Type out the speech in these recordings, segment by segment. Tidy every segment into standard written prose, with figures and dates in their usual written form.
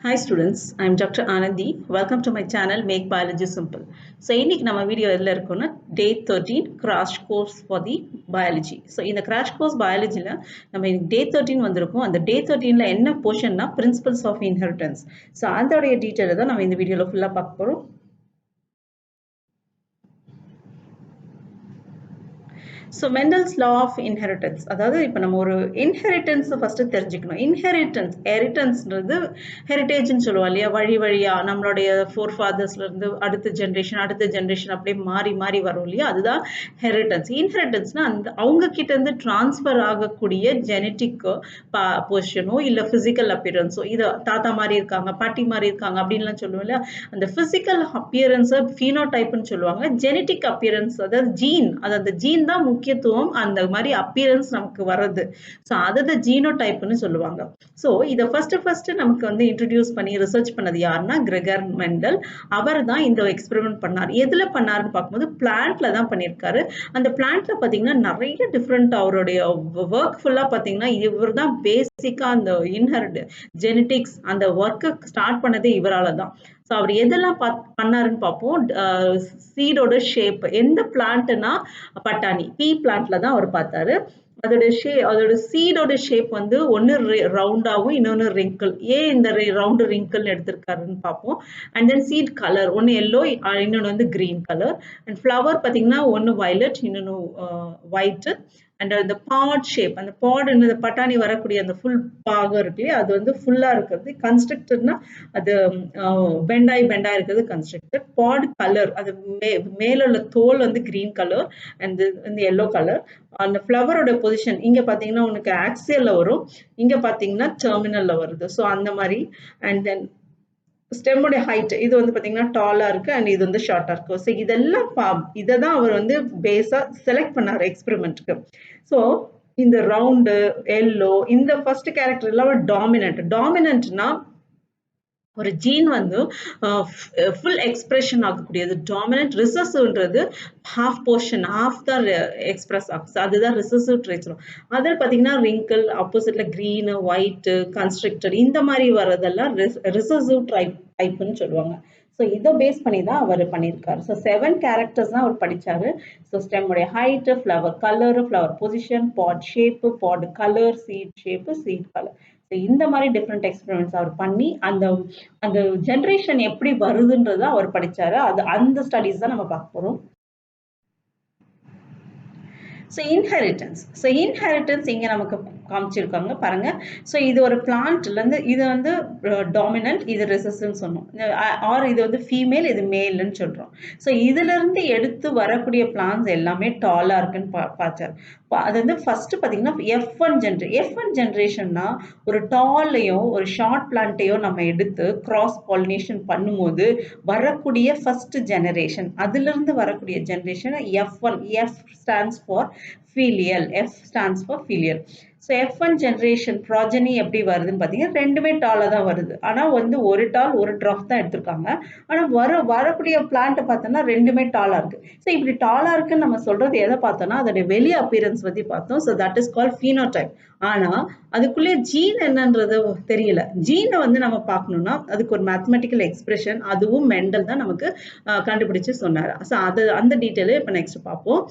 Hi students, I am Dr. Anandi. Welcome to my channel Make Biology Simple. So இன்னைக்கு நம்ம video எதுல இருக்குன்னா day 13 crash course for the biology. So இந்த crash course biologyல நம்ம day 13 வந்திருக்கோம். அந்த day 13ல என்ன portionனா principles of inheritance. So அதோடைய டீடைல் தான் நம்ம இந்த வீடியோல ஃபுல்லா பார்க்க போறோம். So Mendel's law of inheritance. அதாவது இப்போ நம்ம ஒரு இன்ஹெரிட்டன்ஸ் ஃபர்ஸ்ட் தெரிஞ்சுக்கணும். ஹெரிட்டன்ஸ்ன்றது ஹெரிட்டேஜ்னு சொல்லுவோம் இல்லையா, வழி வழியா நம்மளுடைய ஃபோர் ஃபாதர்ஸ்ல இருந்து அடுத்த ஜென்ரேஷன் அப்படியே மாறி மாறி வரும் இல்லையா, அதுதான் ஹெரிட்டன்ஸ். இன்ஹெரிட்டன்ஸ்னா அந்த அவங்க கிட்ட இருந்து டிரான்ஸ்ஃபர் ஆகக்கூடிய ஜெனட்டிக் பொசிஷனோ இல்ல பிசிக்கல் அப்பியரன்ஸோ, இது தாத்தா மாதிரி இருக்காங்க, பாட்டி மாதிரி இருக்காங்க அப்படின்லாம் சொல்லுவோம் இல்லையா, அந்த பிசிக்கல் அப்பியரன்ஸை ஃபீனோடைப்னு சொல்லுவாங்க. ஜெனட்டிக் அப்பியரன்ஸ் அதாவது ஜீன், அது அந்த ஜீன் தான் முக்கியத்துவம், அந்த மாதிரி அப்பியரன்ஸ் நமக்கு வர்றது. ஸோ அதை ஜீனோடைப்னு சொல்லுவாங்க. ஸோ இதை ஃபர்ஸ்ட் நமக்கு வந்து இன்ட்ரடியூஸ் பண்ணி ரிசர்ச் பண்ணது யாருன்னா கிரெகர் மெண்டல். அவர் தான் இந்த எக்ஸ்பெரிமெண்ட் பண்ணார். எதுல பண்ணாருன்னு பார்க்கும்போது பிளான்ட்ல தான் பண்ணியிருக்காரு. அந்த பிளான்ட்ல பார்த்தீங்கன்னா நிறைய டிஃப்ரெண்ட் அவருடைய ஒர்க் ஃபுல்லா பார்த்தீங்கன்னா இவர் தான் பேசிக்கா அந்த இன்ஹெரிட் ஜெனட்டிக்ஸ் அந்த ஒர்க்கை ஸ்டார்ட் பண்ணதே இவரால தான். ஸோ அவர் எதெல்லாம் பண்ணாருன்னு பார்ப்போம். சீடோட ஷேப், எந்த பிளான்ட்னா பட்டாணி பீ பிளான்ட்ல தான் அவர் பார்த்தாரு. அதோட சீடோட ஷேப் வந்து ஒன்னு ரவுண்டாவும் இன்னொன்னு ரிங்கிள். ஏன் இந்த ரவுண்டு ரிங்கிள் எடுத்திருக்காருன்னு பார்ப்போம். அண்ட் தென் சீட் கலர், ஒன்னு எல்லோ இன்னொன்னு வந்து கிரீன் கலர். அண்ட் ஃப்ளவர் பார்த்தீங்கன்னா ஒன்னு வயலட் இன்னொன்னு ஒயிட். அண்ட் அந்த பாட் ஷேப், அந்த பாட் இந்த பட்டாணி வரக்கூடிய அந்த ஃபுல் பாகம் இருக்கு இல்லையா, அது வந்து ஃபுல்லா இருக்கிறது கன்ஸ்ட்ரக்டட்னா, அது பெண்டாய் இருக்கிறது கன்ஸ்ட்ரக்டட். பாட் கலர், அது மேல உள்ள தோல் வந்து கிரீன் கலர் அண்ட் இந்த எல்லோ கலர். அந்த ஃப்ளவரோட பொசிஷன் இங்க பாத்தீங்கன்னா உனக்கு ஆக்சியல்ல வரும், இங்க பாத்தீங்கன்னா டெர்மினல்ல வருது. ஸோ அந்த மாதிரி. அண்ட் தென் ஸ்டெம்மோட ஹைட், இது வந்து பாத்தீங்கன்னா டாலா இருக்கு அண்ட் இது வந்து ஷார்ட்டா இருக்கு. ஸோ இதெல்லாம் இதை தான் அவர் வந்து பேஸா செலக்ட் பண்ணாரு எக்ஸ்பெரிமெண்ட்க்கு. ஸோ இந்த ரவுண்டு எல்லோ இந்த ஃபர்ஸ்ட் கேரக்டர் எல்லாம் டாமினன்ட்னா ஒரு ஜீன் வந்து ஃபுல் எக்ஸ்பிரஷன் ஆகக்கூடியது டாமினன்ட். ரிசர்சிவ்ன்றது ஹாஃப் போர்ஷன், ஹாஃப் தான் எக்ஸ்பிரஸ் ஆகும், அதுதான் ரிசர்சிவ் ட்ரேட்ஸ். அதில் பார்த்தீங்கன்னா ரிங்கிள், ஆப்போசிட்ல கிரீன் ஒயிட் கன்ஸ்ட்ரக்டட், இந்த மாதிரி வர்றதெல்லாம் ரிசர்சிவ் டைப்னு சொல்லுவாங்க. ஸோ இதை பேஸ் பண்ணி தான் அவர் பண்ணியிருக்காரு. ஸோ 7 கேரக்டர்ஸ் தான் அவர் படித்தாரு. ஸோ ஸ்டெம்முடைய height, flower colour, flower position, pod shape, pod colour, seed shape, seed colour. So இந்த மாதிரி டிஃப்ரெண்ட் எக்ஸ்பெரிமெண்ட்ஸ் அவர் பண்ணி அந்த அந்த ஜென்ரேஷன் எப்படி வருதுன்றத அவர் படிச்சாரு. அந்த ஸ்டடிஸ் தான் நம்ம பார்க்க போறோம். ஸோ இன்ஹெரிட்டன்ஸ் இங்கே நமக்கு காமிச்சிருக்காங்க பாருங்க. ஸோ இது ஒரு பிளான்ட்லேருந்து, இது வந்து டாமினன்ட், இது ரெசசிவ்னு சொன்னோம். ஆர் இது வந்து ஃபீமேல், இது மேல்னு சொல்கிறோம். ஸோ இதுலேருந்து எடுத்து வரக்கூடிய பிளான்ஸ் எல்லாமே டாலாக இருக்குன்னு பார்த்தார். அது வந்து ஃபர்ஸ்ட் பார்த்தீங்கன்னா F1 ஜென்ரேஷன்னா ஒரு டாலையோ ஒரு ஷார்ட் பிளான்ட்டையோ நம்ம எடுத்து கிராஸ் பாலினேஷன் பண்ணும்போது வரக்கூடிய ஃபர்ஸ்ட் ஜெனரேஷன், அதிலிருந்து வரக்கூடிய generation F1. F stands for filial. F stands for filial. So F1 generation ப்ராஜனி எப்படி வருதுன்னு பார்த்தீங்கன்னா ரெண்டுமே டாலாக தான் வருது. ஆனால் வந்து ஒரு டால் ஒரு ட்ராப் தான் எடுத்திருக்காங்க. ஆனால் வரக்கூடிய பிளான்ட்டை பார்த்தோன்னா ரெண்டுமே டாலாக இருக்கு. ஸோ இப்படி டாலாக இருக்குன்னு நம்ம சொல்றது எதை பார்த்தோம்னா அதோடைய வெளி அப்பியரன்ஸ் பற்றி பார்த்தோம். So that is called phenotype. ஆனால் அதுக்குள்ளே ஜீன் என்னன்றது தெரியல. ஜீனை வந்து நம்ம பார்க்கணும்னா அதுக்கு ஒரு மேத்தமெட்டிக்கல் எக்ஸ்பிரஷன், அதுவும் மெண்டல் தான் நமக்கு கண்டுபிடிச்சு சொன்னார். ஸோ அந்த டீட்டெயிலு இப்போ நெக்ஸ்ட் பார்ப்போம்.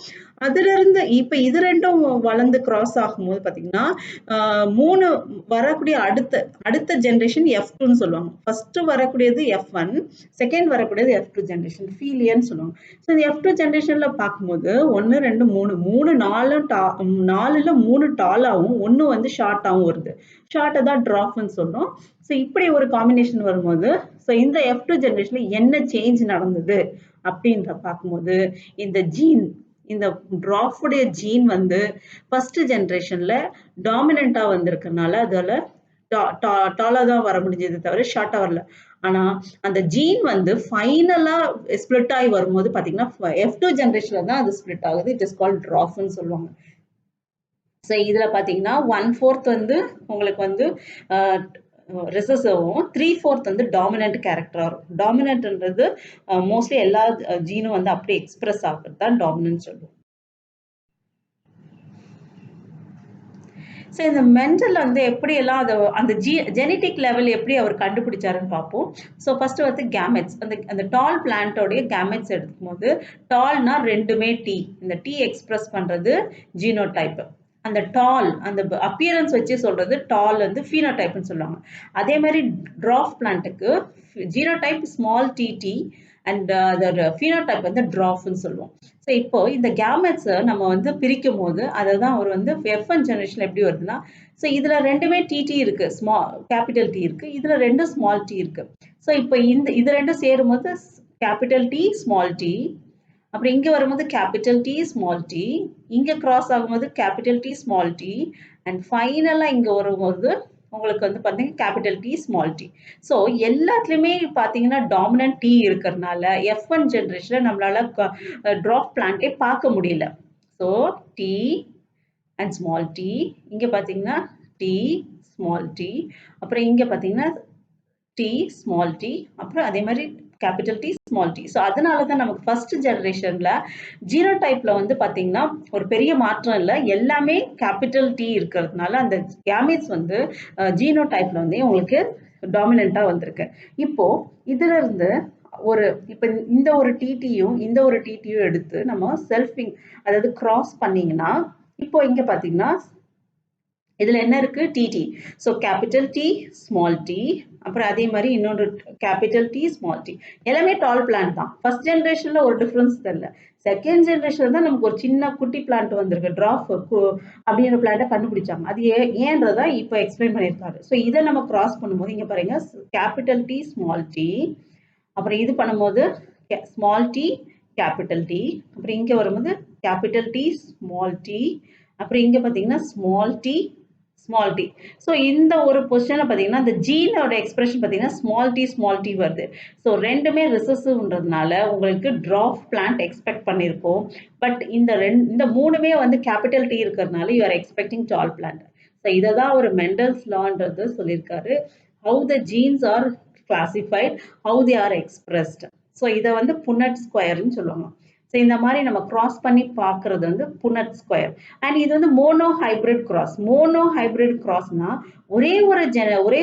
அதுல இருந்து இப்ப இது ரெண்டும் வளர்ந்து கிராஸ் ஆகும்போது பாத்தீங்கன்னா 3 வரக்கூடிய அடுத்த ஜெனரேஷன் F2ன்னு சொல்லுவாங்க. ஃபர்ஸ்ட் வரக்கூடியது F1, செகண்ட் வரக்கூடியது F2 ஜெனரேஷன், ஃபீலியன்னு சொல்லுவாங்க. ஸோ இந்த F2 ஜெனரேஷன்ல பார்க்கும்போது 1 2 3 4ல 3 டாலாவும் 1 வந்து ஷார்ட்டாகவும் வருது. ஷார்ட்டை தான் ட்ராப்னு சொல்றோம். ஸோ இப்படி ஒரு காம்பினேஷன் வரும்போது ஸோ இந்த F2 ஜெனரேஷன்ல என்ன சேஞ்ச் நடந்தது அப்படின்ற பார்க்கும்போது இந்த ஜீன், இந்த ட்ராஃபுடைய ஜீன் வந்து ஃபர்ஸ்ட் ஜென்ரேஷன்ல டாமினண்டா வந்திருக்கனால அதால டாலா தான் வர முடிஞ்சது தவிர ஷார்ட்டா வரல. ஆனா அந்த ஜீன் வந்து ஃபைனலா ஸ்பிளிட் ஆகி வரும்போது பாத்தீங்கன்னா F2 ஜென்ரேஷன்ல தான் அது ஸ்பிளிட் ஆகுது. இட் இஸ் கால்ட் ட்ராஃப்னு சொல்லுவாங்க. ஸோ இதுல பாத்தீங்கன்னா 1/4 வந்து உங்களுக்கு வந்து ரிசர்சிவும் 3/4 வந்து டாமினன்ட் கேரக்டரா இருக்கும். டாமினன்ட்ன்றது மோஸ்ட்லி எல்லா ஜீனும் வந்து அப்படியே எக்ஸ்பிரஸ் ஆகுறது தான் டாமினன்ட் சொல்லுவோம். ஸோ இந்த மெண்டல் வந்து எப்படியெல்லாம் அதை அந்த ஜெனட்டிக் லெவல் எப்படி அவர் கண்டுபிடிச்சாருன்னு பார்ப்போம். ஸோ ஃபர்ஸ்ட் வந்து கேமெட்ஸ், அந்த அந்த டால் பிளான்ட்டோடைய கேமெட்ஸ் எடுக்கும் போது, டால்னா ரெண்டுமே டி, இந்த டி எக்ஸ்பிரஸ் பண்றது ஜீனோடைப். அந்த டால் அந்த அப்பியரன்ஸ் வச்சு சொல்றது டால் வந்து ஃபீனோடைப்னு சொல்லுவாங்க. அதே மாதிரி ட்ராஃப் பிளான்ட்டுக்கு ஜீனோடைப் ஸ்மால் டிடி அண்ட் அதோட ஃபீனோடைப் வந்து ட்ராஃப்னு சொல்லுவோம். ஸோ இப்போ இந்த கேமெட்ஸை நம்ம வந்து பிரிக்கும் போது அதை தான் அவர் வந்து F1 ஜெனரேஷன் எப்படி வருதுன்னா, ஸோ இதுல ரெண்டுமே டிடி இருக்கு, கேபிட்டல் டி இருக்கு, இதுல ரெண்டு ஸ்மால் டி இருக்கு. ஸோ இப்போ இது ரெண்டும் சேரும்போது கேபிட்டல் டி ஸ்மால் டி, அப்புறம் இங்க வரும்போது கேபிட்டல் டி ஸ்மால் டி, இங்க கிராஸ் ஆகும்போது capital T small T, and ஃபைனலா இங்க வரும்போது உங்களுக்கு வந்து பாத்தீங்கன்னா capital T small T. So எல்லாத்துலயுமே பாத்தீங்கன்னா டாமினன்ட் டி இருக்கிறதுனால F1 ஜெனரேஷன்ல நம்மளால ட்ராப் பிளான்ட்டே பார்க்க முடியல. So T and small T, இங்க பாத்தீங்கன்னா டி ஸ்மால் டி, அப்புறம் இங்க பாத்தீங்கன்னா டி ஸ்மால் டி, அப்புறம் அதே மாதிரி capital T small T. So அதனால தான் நமக்கு ஃபர்ஸ்ட் ஜெனரேஷன்ல ஜீனோடைப்ல வந்து பாத்தீங்கன்னா ஒரு பெரிய மாற்றம் இல்லை, எல்லாமே கேபிட்டல் டி இருக்கிறதுனால அந்த கேமெட்ஸ் வந்து ஜீனோடைப்ல வந்து உங்களுக்கு டாமினண்டா வந்திருக்கு. இப்போ இதுல இருந்து இப்ப இந்த ஒரு டிடியும் இந்த ஒரு டிடியும் எடுத்து நம்ம செல்ஃபிங் அதாவது கிராஸ் பண்ணீங்கன்னா, இப்போ இங்க பாத்தீங்கன்னா இதுல என்ன இருக்கு T T. So capital T small T, அப்புறம் அதே மாதிரி இன்னொரு கேபிட்டல் டி ஸ்மால் டி, எல்லாமே டால் பிளான்ட் தான். ஃபர்ஸ்ட் ஜெனரேஷன்ல ஒரு டிஃபரன்ஸ் தெரியல, செகண்ட் ஜெனரேஷன்ல தான் நமக்கு ஒரு சின்ன குட்டி பிளான்ட் வந்திருக்கு, ட்ராப் அப்படிங்கிற பிளான்ட்டை கண்டுபிடிச்சாங்க. அது ஏன்றதா இப்போ எக்ஸ்பிளைன் பண்ணியிருக்காரு. ஸோ இதை நம்ம கிராஸ் பண்ணும்போது இங்க பாருங்க கேபிட்டல் டி ஸ்மால் டி, அப்புறம் இது பண்ணும்போது ஸ்மால் டி கேபிட்டல் டி, அப்புறம் இங்க வரும்போது கேபிட்டல் டி ஸ்மால் டி, அப்புறம் இங்க பாத்தீங்கன்னா small T small T. So இந்த ஒரு பொசிஷன்ல பாத்தீங்கன்னா இந்த ஜீனோட எக்ஸ்பிரஷன் பாத்தீங்கன்னா ஸ்மால் டி வருது. ஸோ ரெண்டுமே ரிசசிவ்ன்றதுனால உங்களுக்கு ட்ராப் பிளான்ட் எக்ஸ்பெக்ட் பண்ணியிருக்கோம். பட் இந்த மூணுமே வந்து கேபிட்டல் டி இருக்கிறதுனால you are expecting tall plant. So இதை தான் ஒரு மெண்டல்ஸ் லான்றது சொல்லியிருக்காரு. How the genes are classified, how they are expressed. So இதை வந்து புன்னட் ஸ்கொயர்னு சொல்லுவாங்க. ஸோ இந்த மாதிரி நம்ம கிராஸ் பண்ணி பார்க்கறது வந்து புன்னட் ஸ்கொயர். அண்ட் இது வந்து monohybrid cross. Monohybrid கிராஸ்னா ஒரே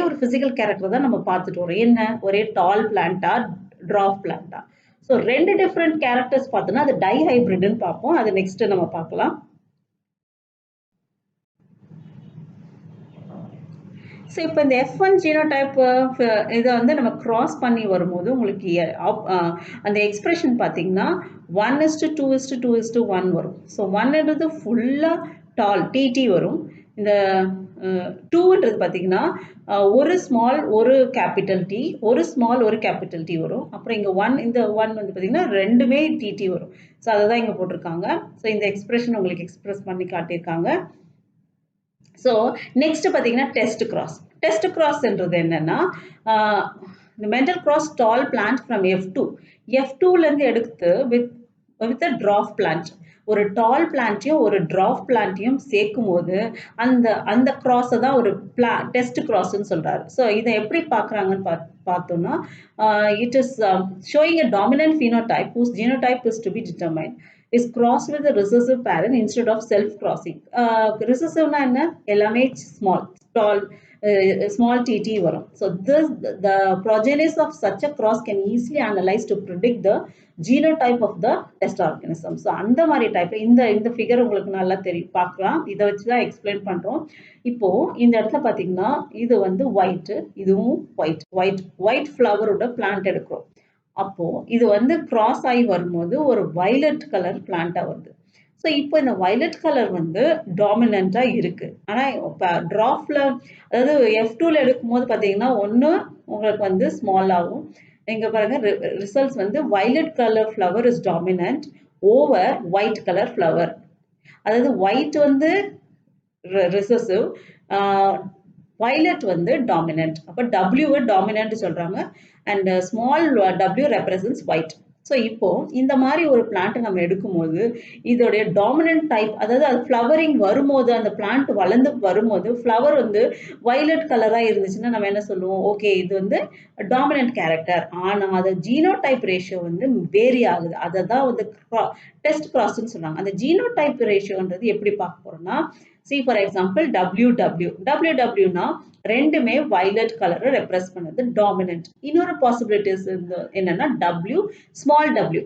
ஒரு பிசிக்கல் கேரக்டர் தான் நம்ம பார்த்துட்டு வரோம். என்ன, ஒரே டால் பிளான்ட்டா ட்ராப் பிளான்ட்டா. ஸோ ரெண்டு டிஃப்ரெண்ட் கேரக்டர்ஸ் பார்த்தோம்னா அது டை ஹைபிரிட்னு பார்ப்போம். அது நெக்ஸ்ட் நம்ம பார்க்கலாம். ஸோ இப்போ இந்த F1 ஜீனோடைப் இதை வந்து நம்ம கிராஸ் பண்ணி வரும்போது உங்களுக்கு அந்த எக்ஸ்பிரஷன் பார்த்தீங்கன்னா 1:2:2:1 வரும். ஸோ 1ன்றது ஃபுல்லாக டால் டிடி வரும். இந்த 2ன்றது பார்த்தீங்கன்னா ஒரு ஸ்மால் ஒரு கேபிட்டல் டி, ஒரு ஸ்மால் ஒரு கேபிட்டல் டி வரும். அப்புறம் இங்கே இந்த 1 வந்து பார்த்தீங்கன்னா ரெண்டுமே டிடி வரும். ஸோ அதை தான் இங்கே போட்டிருக்காங்க. ஸோ இந்த எக்ஸ்பிரஷன் உங்களுக்கு எக்ஸ்பிரஸ் பண்ணி காட்டியிருக்காங்க. ஸோ நெக்ஸ்ட் பார்த்தீங்கன்னா டெஸ்ட் கிராஸ். டெஸ்ட் கிராஸ்ன்றது என்னன்னா the mental cross tall plant from F2. F2லேருந்து எடுத்து with a dwarf plant. ஒரு டால் பிளான்ட்டையும் ஒரு ட்ராப் பிளான்ட்டையும் சேர்க்கும் போது அந்த கிராஸை தான் ஒரு டெஸ்ட் கிராஸ்ன்னு சொல்றாரு. ஸோ இதை எப்படி பார்க்குறாங்கன்னு பார்த்தோம்னா it is showing a dominant phenotype whose genotype is to be determined is crossed with a recessive parent instead of self-crossing. Recessive-na enna? Ellame small tt varum. So the progenies of such a cross can easily analyze to predict the genotype of the test organism. So அந்த மாதிரி type இந்த figure உங்களுக்கு நல்லா தெரியும், பார்க்கலாம். இதை வச்சு தான் எக்ஸ்பிளைன் பண்றோம். இப்போ இந்த இடத்துல பாத்தீங்கன்னா இது வந்து ஒயிட், இதுவும் ஒயிட் ஃப்ளவரோட பிளான்ட் எடுக்கிறோம். அப்போ இது வந்து கிராஸ் ஆகி வரும்போது ஒரு வயலட் கலர் பிளான்ட்டா வருது. ஸோ இப்போ இந்த வயலட் கலர் வந்து டாமினண்டா இருக்கு. ஆனால் இப்போ ட்ராப்ல அதாவது F2ல எடுக்கும்போது பார்த்தீங்கன்னா ஒன்று உங்களுக்கு வந்து ஸ்மாலாகவும், இங்க பாருங்க ரிசல்ட்ஸ் வந்து violet colour flower is dominant over white colour flower. அதாவது ஒயிட் வந்து ரிசசிவ், violet வந்து dominant. அப்ப W டாமினன்ட் சொல்றாங்க, and small w represents white. So இப்போ இந்த மாதிரி ஒரு பிளான்ட்டை நம்ம எடுக்கும்போது இதோடைய டாமினன்ட் டைப், அதாவது அது ஃப்ளவரிங் வரும்போது அந்த பிளான்ட் வளர்ந்து வரும்போது ஃப்ளவர் வந்து வயலட் கலராக இருந்துச்சுன்னா நம்ம என்ன சொல்லுவோம், ஓகே இது வந்து டாமினன்ட் கேரக்டர். ஆனால் அது ஜீனோடைப் ரேஷியோ வந்து வேரி ஆகுது. அதை தான் வந்து டெஸ்ட் கிராஸ்ன்னு சொல்றாங்க. அந்த ஜீனோடைப் ரேஷியோன்றது எப்படி பார்க்க போறோம்னா, see for example WW. WW னா ரெண்டுமே வயலட் கலரை ரெப்ரஸ் பண்ணுது டாமினன்ட். இன்னொரு பாசிபிலிட்டிஸ் என்னன்னா W ஸ்மால் w.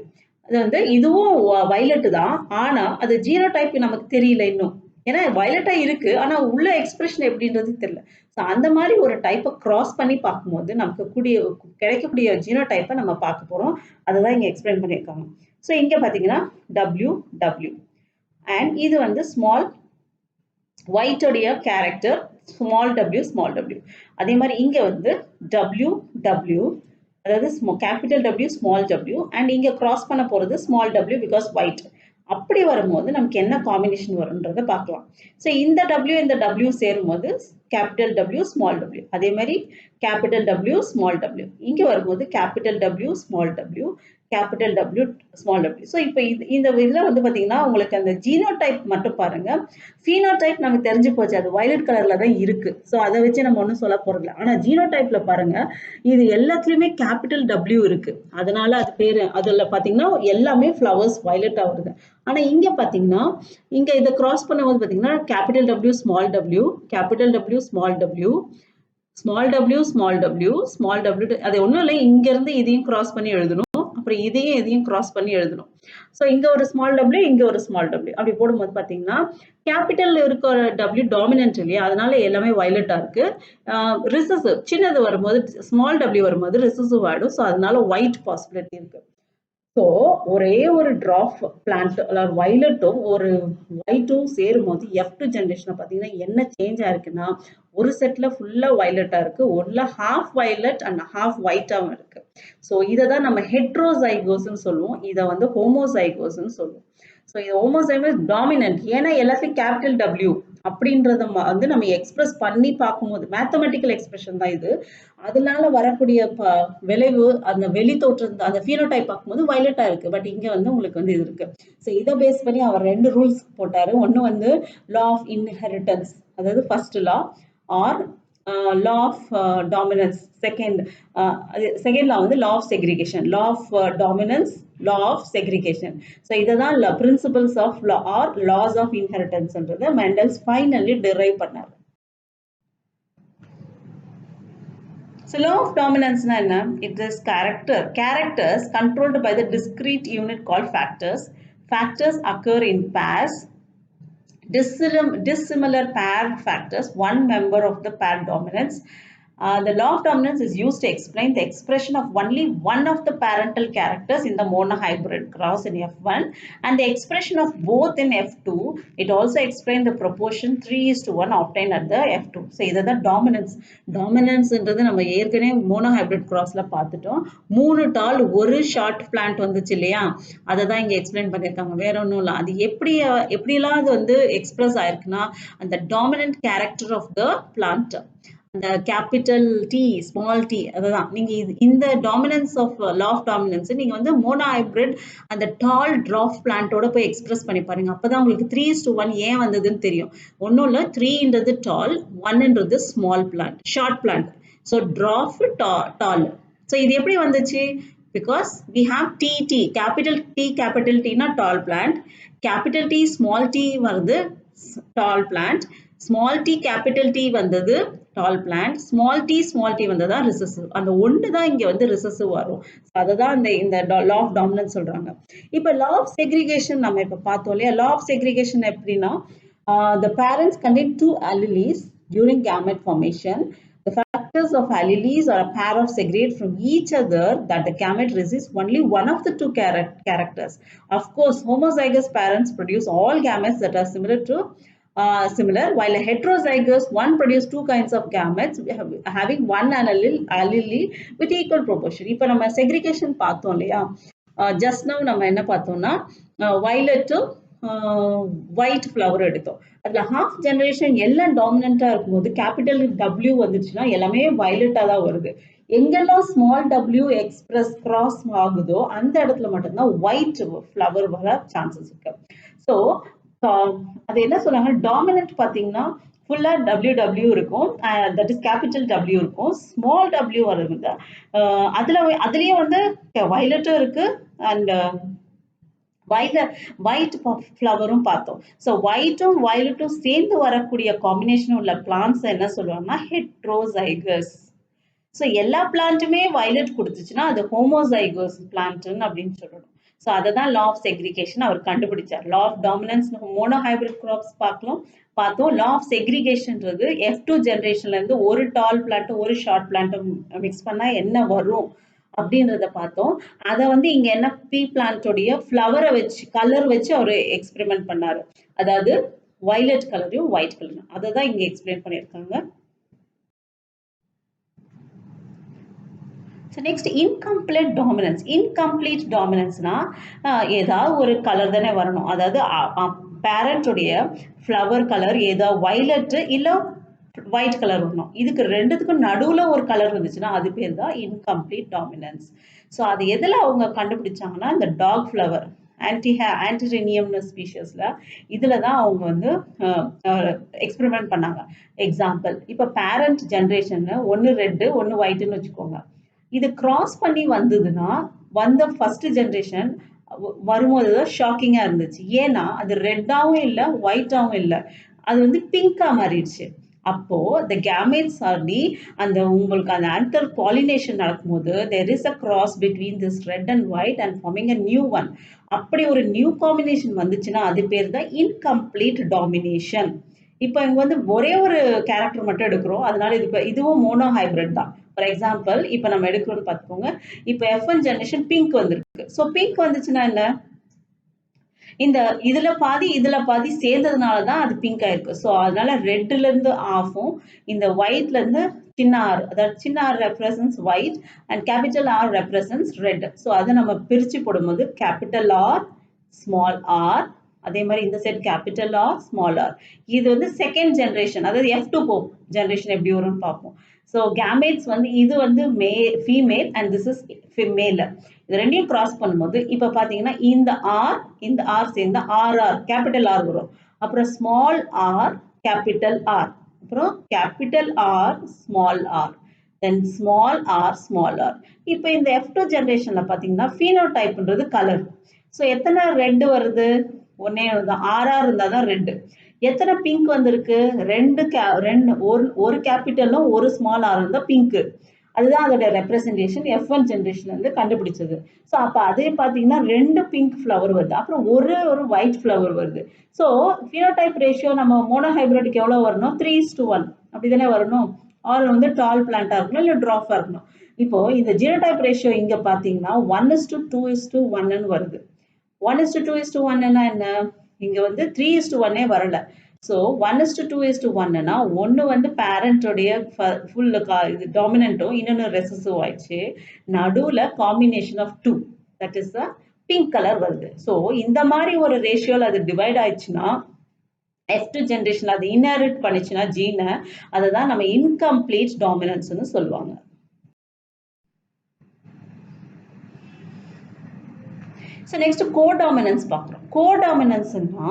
அது வந்து இதுவும் வயலட் தான், ஆனா அது ஜீனோடைப் நமக்கு தெரியல இன்னும். ஏன்னா வயலட்டா இருக்கு, ஆனா உள்ள எக்ஸ்பிரஷன் எப்படின்றது தெரியல. ஸோ அந்த மாதிரி ஒரு டைப்பை கிராஸ் பண்ணி பார்க்கும்போது நமக்கு கிடைக்கக்கூடிய ஜீனோடைப்பை நம்ம பார்க்க போறோம். அதுதான் இங்க எக்ஸ்பிளைன் பண்ணியிருக்காங்க. ஸோ இங்க பாத்தீங்கன்னா WW அண்ட் இது வந்து ஸ்மால் ஒயிட் உடைய கேரக்டர் ஸ்மால் w. அதே மாதிரி இங்க வந்து WW, அதாவது capital W small w and இங்க கிராஸ் பண்ண போறது ஸ்மால் w பிகாஸ் ஒயிட். அப்படி வரும்போது நமக்கு என்ன காம்பினேஷன் வரும்ன்றத பார்க்கலாம். ஸோ இந்த இந்த W சேரும்போது கேபிட்டல் W ஸ்மால் w. அதே மாதிரி கேபிட்டல் W ஸ்மால் w. இங்க வரும்போது capital W small w, capital W small w. So இப்போ இந்த இதில் வந்து பார்த்தீங்கன்னா உங்களுக்கு அந்த ஜீனோடைப் மட்டும் பாருங்க. ஃபீனோடைப் நமக்கு தெரிஞ்சு போச்சு, அது வயலட் கலர்ல தான் இருக்கு. ஸோ அதை வச்சு நம்ம ஒன்றும் சொல்ல போறதில்ல. ஆனால் ஜீனோடைப்ல பாருங்க, இது எல்லாத்துலயுமே கேபிட்டல் W இருக்கு. அதனால அது பேரு அதுல பார்த்தீங்கன்னா எல்லாமே ஃப்ளவர்ஸ் வயலட்டா வருது. ஆனா இங்க பாத்தீங்கன்னா இங்க இதை கிராஸ் பண்ணும்போது பாத்தீங்கன்னா capital W small w, capital W small w, small w small w, small w. அது ஒன்றும் இல்லை, இங்க இருந்து இதையும் கிராஸ் பண்ணி எழுதணும், அப்புறம் இதையும் கிராஸ் பண்ணி எழுதணும். ஸோ இங்க ஒரு ஸ்மால் w, இங்க ஒரு ஸ்மால் w. அப்படி போடும்போது பாத்தீங்கன்னா கேபிட்டல் இருக்கிற W டாமினன்ட் இல்லையா, அதனால எல்லாமே வயலட்டா இருக்கு. ரிசசிவ் சின்னது வரும்போது ஸ்மால் w வரும்போது ரிசசிவ் ஆயிடும். ஸோ அதனால ஒயிட் பாசிபிலிட்டி இருக்கு. ஸோ ஒரே ஒரு டிராப் பிளான்ட் வயலட்டும் ஒரு ஒயிட்டும் சேரும்போது F2 ஜென்ரேஷனை பார்த்தீங்கன்னா என்ன சேஞ்ச் ஆயிருக்குன்னா, ஒரு செட்ல ஃபுல்லா வயலட்டா இருக்கு, ஒன்ல ஹாஃப் வயலட் அண்ட் ஹாஃப் ஒயிட்டாவும் இருக்கு. ஸோ இதை தான் நம்ம ஹெட்ரோசைகோஸ்ன்னு சொல்லுவோம், இதை வந்து ஹோமோசைகோஸ்ன்னு சொல்லுவோம். ஸோ இது ஹோமோசைகோஸ் டாமினன்ட், ஏன்னா எல்லாத்தையும் கேபிட்டல் W அப்படின்றத வந்து நம்ம எக்ஸ்பிரஸ் பண்ணி பார்க்கும்போது மேத்தமெட்டிக்கல் எக்ஸ்பிரஷன் தான் இது. அதனால வரக்கூடிய விளைவு அந்த வெளி தோற்றம் அந்த ஃபீனோடைப் பார்க்கும்போது வயலட்டா இருக்கு. பட் இங்க வந்து உங்களுக்கு வந்து இது இருக்கு. ஸோ இதை பேஸ் பண்ணி அவர் 2 ரூல்ஸ் போட்டாரு. ஒன்று வந்து லா ஆஃப் இன்ஹெரிட்டன்ஸ், அதாவது first law, or law of dominance second. Second law வந்து law of segregation, law of dominance, law of segregation. So இதுதான் principles of law or laws of inheritance ன்றத Mendel's finally derive பண்ணாரு. So law of dominance na enna, it is characters controlled by the discrete unit called factors. Factors occur in pairs, dissimilar pair factors, one member of the pair dominance. The law of dominance is used to explain the expression of only one of the parental characters in the monohybrid cross in F1 and the expression of both in F2. It also explains the proportion 3:1 obtained at the F2. So, this is the dominance. Dominance is நம்ம ஏற்கனவே monohybrid crossல பார்த்துட்டோம். 3 tall ஒரு short plant வந்துச்சு இல்லையா, அதை தான் இங்க explain பண்ணியிருக்காங்க. வேற ஒன்றும் இல்லை. அது எப்படிலாம் அது வந்து எக்ஸ்பிரஸ் ஆயிருக்குன்னா, அந்த dominant character of the plant, அந்த கேபிட்டல் T ஸ்மால் t, அதுதான் நீங்க இந்த dominance of law of dominance நீங்க வந்து மோனோஹைபிரிட் அந்த டால் டிராஃப் பிளான்ட்டோட போய் எக்ஸ்பிரஸ் பண்ணி பாருங்க. அப்பதான் உங்களுக்கு 3:1 ஏன் வந்ததுன்னு தெரியும். ஒன்றும் இல்லை, 3ன்றது டால், 1ன்றது small plant, short plant. So dwarf tall. So இது எப்படி வந்துச்சு? Because we have TT, capital T னா tall plant, capital T small t வருது tall plant, small t capital T வந்தது tall plant, small t வந்ததா recessive. அந்த ஒன்று தான் இங்க வந்து recessive வரும். அதுதான் இந்த law of dominance சொல்றாங்க. இப்போ law of segregation நம்ம இப்போ பார்த்தோம் இல்லையா, law of segregation எப்படின்னா, the parents contain 2 alleles during gamete formation. The factors of alleles are a pair of segregate from each other that the gamete receives only one of the 2 characters. Of course, homozygous parents produce all gametes that are similar, while a heterozygous one produce 2 kinds of gametes having one allele with equal proportion. இப்போ நம்ம segregation பார்த்தோம் இல்லையா, just now நம்ம என்ன பார்த்தோம்னா violet white flower எடுத்தோம். அதுல half generation எல்லாம் டாமினண்டா இருக்கும்போது கேபிட்டல் W வந்துச்சுன்னா எல்லாமே வயலட்டா தான் வருது. எங்கெல்லாம் ஸ்மால் W எக்ஸ்பிரஸ் கிராஸ் ஆகுதோ அந்த இடத்துல மட்டும்தான் ஒயிட் ஃப்ளவர் வர சான்சஸ் இருக்கு. ஸோ அது என்ன சொல்றாங்க, டாமினன்ட் பார்த்தீங்கன்னா ஃபுல்லா WW இருக்கும், தட் இஸ் கேபிட்டல் W இருக்கும். ஸ்மால் W வருது, அதுலயே வந்து வயலட்டும் இருக்கு அண்ட் ஒயிட் ஃப்ளவரும் பார்த்தோம். ஸோ ஒயிட்டும் வயலட்டும் சேர்ந்து வரக்கூடிய காம்பினேஷன் உள்ள பிளான்ட்ஸ் என்ன சொல்லுவாங்கன்னா ஹெட்ரோசைகஸ். ஸோ எல்லா பிளான்ட்டுமே வயலட் கொடுத்துச்சுன்னா அது ஹோமோசைகோஸ் பிளான்ட்னு அப்படின்னு சொல்லணும். ஸோ அதை தான் லா ஆஃப் செக்ரிகேஷன் அவர் கண்டுபிடிச்சார். Law of dominance monohybrid crops பார்த்தோம். லா ஆஃப் செக்ரிகேஷன்றது F2 ஜெனரேஷன்ல இருந்து ஒரு டால் பிளான்ட் ஒரு ஷார்ட் பிளான்ட் மிக்ஸ் பண்ணா என்ன வரும் அப்படின்றத பார்த்தோம். அதை வந்து இங்க என்ன பீ பிளான்டோடைய ஃப்ளவரை வச்சு கலர் வச்சு அவர் எக்ஸ்பெரிமெண்ட் பண்ணாரு. அதாவது வயலட் கலரையும் ஒயிட் கலரும் அதை தான் இங்க எக்ஸ்பிளைன் பண்ணியிருக்காங்க. So next, incomplete dominance. Incomplete dominanceனா ஏதாவது ஒரு கலர் தானே வரணும். அதாவது பேரண்ட் உடைய ஃப்ளவர் கலர் ஏதோ வயலட் இல்ல ஒயிட் கலர் வரணும். இதுக்கு ரெண்டுத்துக்கும் நடுவுல ஒரு கலர் வந்துச்சுன்னா அது பேர் தான் இன்கம்ப்ளீட் டாமினன்ஸ். ஸோ அது எதுல அவங்க கண்டுபிடிச்சாங்கன்னா இந்த டாக் ஃப்ளவர் ஆன்டிரினியம்னு ஸ்பீஷஸ்ல இதுல தான் அவங்க வந்து எக்ஸ்பெரிமெண்ட் பண்ணாங்க. எக்ஸாம்பிள், இப்போ பேரண்ட் ஜென்ரேஷன் ஒன்னு ரெட் ஒன்னு ஒயிட்னு வச்சுக்கோங்க. இது கிராஸ் பண்ணி வந்ததுன்னா வந்த ஃபர்ஸ்ட் ஜென்ரேஷன் வரும்போது ஷாக்கிங்கா இருந்துச்சு. ஏன்னா அது ரெட்டாவும் இல்லை ஒயிட்டாவும் இல்லை, அது வந்து பிங்கா மாறிடுச்சு. அப்போ the gametes ஆடி அந்த உங்களுக்கு அந்த ஆன்டர் பாலினேஷன் நடக்கும்போது there is a cross between this red and white and forming a new one. அப்படி ஒரு நியூ காம்பினேஷன் வந்துச்சுன்னா அது பேர் தான் இன்கம்ப்ளீட் டாமினேஷன். இப்போ இங்க வந்து ஒரே ஒரு கேரக்டர் மட்டும் எடுக்கிறோம், அதனால இதுவும் மோனோ ஹைபிரிட் தான். ஃபார் எக்ஸாம்பிள் இப்போ நம்ம எடுக்கிறோம்னு பார்த்துக்கோங்க. இப்போ F1 ஜெனரேஷன் பிங்க் வந்திருக்கு. ஸோ பிங்க் வந்துச்சுன்னா என்ன, இந்த இதுல பாதி சேர்ந்ததுனால தான் அது பிங்க் ஆயிருக்கு. ஸோ அதனால ரெட்ல இருந்து ஆஃபும் இந்த ஒயிட்ல இருந்து சின்ன ஆர், அதாவது சின்ன R represents white and capital R represents red. So அதை நம்ம பிரிச்சு போடும்போது கேபிட்டல் ஆர் ஸ்மால் ஆர், அதே மாதிரி இந்த side capital R small R. இது வந்து செகண்ட் ஜெனரேஷன், அதாவது F2 ஜெனரேஷன் எப்படி வரும்னு பார்ப்போம். ஸோ கேமேட்ஸ் வந்து இது வந்து ஃபீமேல் அண்ட் திஸ் இஸ் மேல். இது ரெண்டையும் கிராஸ் பண்ணும்போது இப்போ பார்த்தீங்கன்னா இந்த ஆர் சேர்ந்து ஆர்ஆர் கேபிட்டல் ஆர் வரும். அப்புறம் ஸ்மால் ஆர் கேபிட்டல் ஆர், அப்புறம் capital R small R, then small R. இப்போ இந்த F2 ஜெனரேஷன்ல பார்த்தீங்கன்னா ஃபீனோடைப்ன்றது கலர். ஸோ எத்தனை ரெட் வருது, ஒன்னே தான், ஆர்ஆர் இருந்தால் தான் ரெட். எத்தனை பிங்க் வந்திருக்கு, ஒரு கேபிட்டலும் ஒரு ஸ்மால் ஆர் இருந்தால் பிங்க். அதுதான் அதோட ரெப்ரசன்டேஷன் F1 ஜெனரேஷன்ல இருந்து கண்டுபிடிச்சது. ஸோ அப்போ அதே பார்த்தீங்கன்னா 2 பிங்க் ஃப்ளவர் வருது, அப்புறம் ஒரு ஒயிட் ஃப்ளவர் வருது. ஸோ ஃபினோடைப் ரேஷியோ நம்ம மோனோ ஹைபிரிட்க்கு எவ்வளோ வரணும், 3:1 அப்படி தானே வரணும். ஆல் வந்து டால் பிளான்டா இருக்கணும் இல்லை ட்ராஃபா இருக்கணும். இப்போ இந்த ஜீனோடைப் ரேஷியோ இங்க பார்த்தீங்கன்னா 1:2:1 வருது. 1:2:1 என்ன, இங்க வந்து 3:1 வரல. ஸோ 1:2:1னா ஒன்று வந்து பேரண்டோடைய ஃபுல் இது டாமினன்ட்டும் இன்னொன்று ரெசசிவ் ஆயிடுச்சு. நடுவில் combination of 2 that is the pink colour வருது. ஸோ இந்த மாதிரி ஒரு ரேஷியோவில் அது டிவைட் ஆயிடுச்சுன்னா F2 ஜென்ரேஷன் அது இன்ஹெரிட் பண்ணிச்சுன்னா ஜீனை, அதை தான் நம்ம இன்கம்ப்ளீட் டாமினன்ஸ்னு சொல்லுவாங்க. ஸோ நெக்ஸ்ட் கோடாமினன்ஸ் பார்க்குறோம். கோடாமினன்ஸ்னா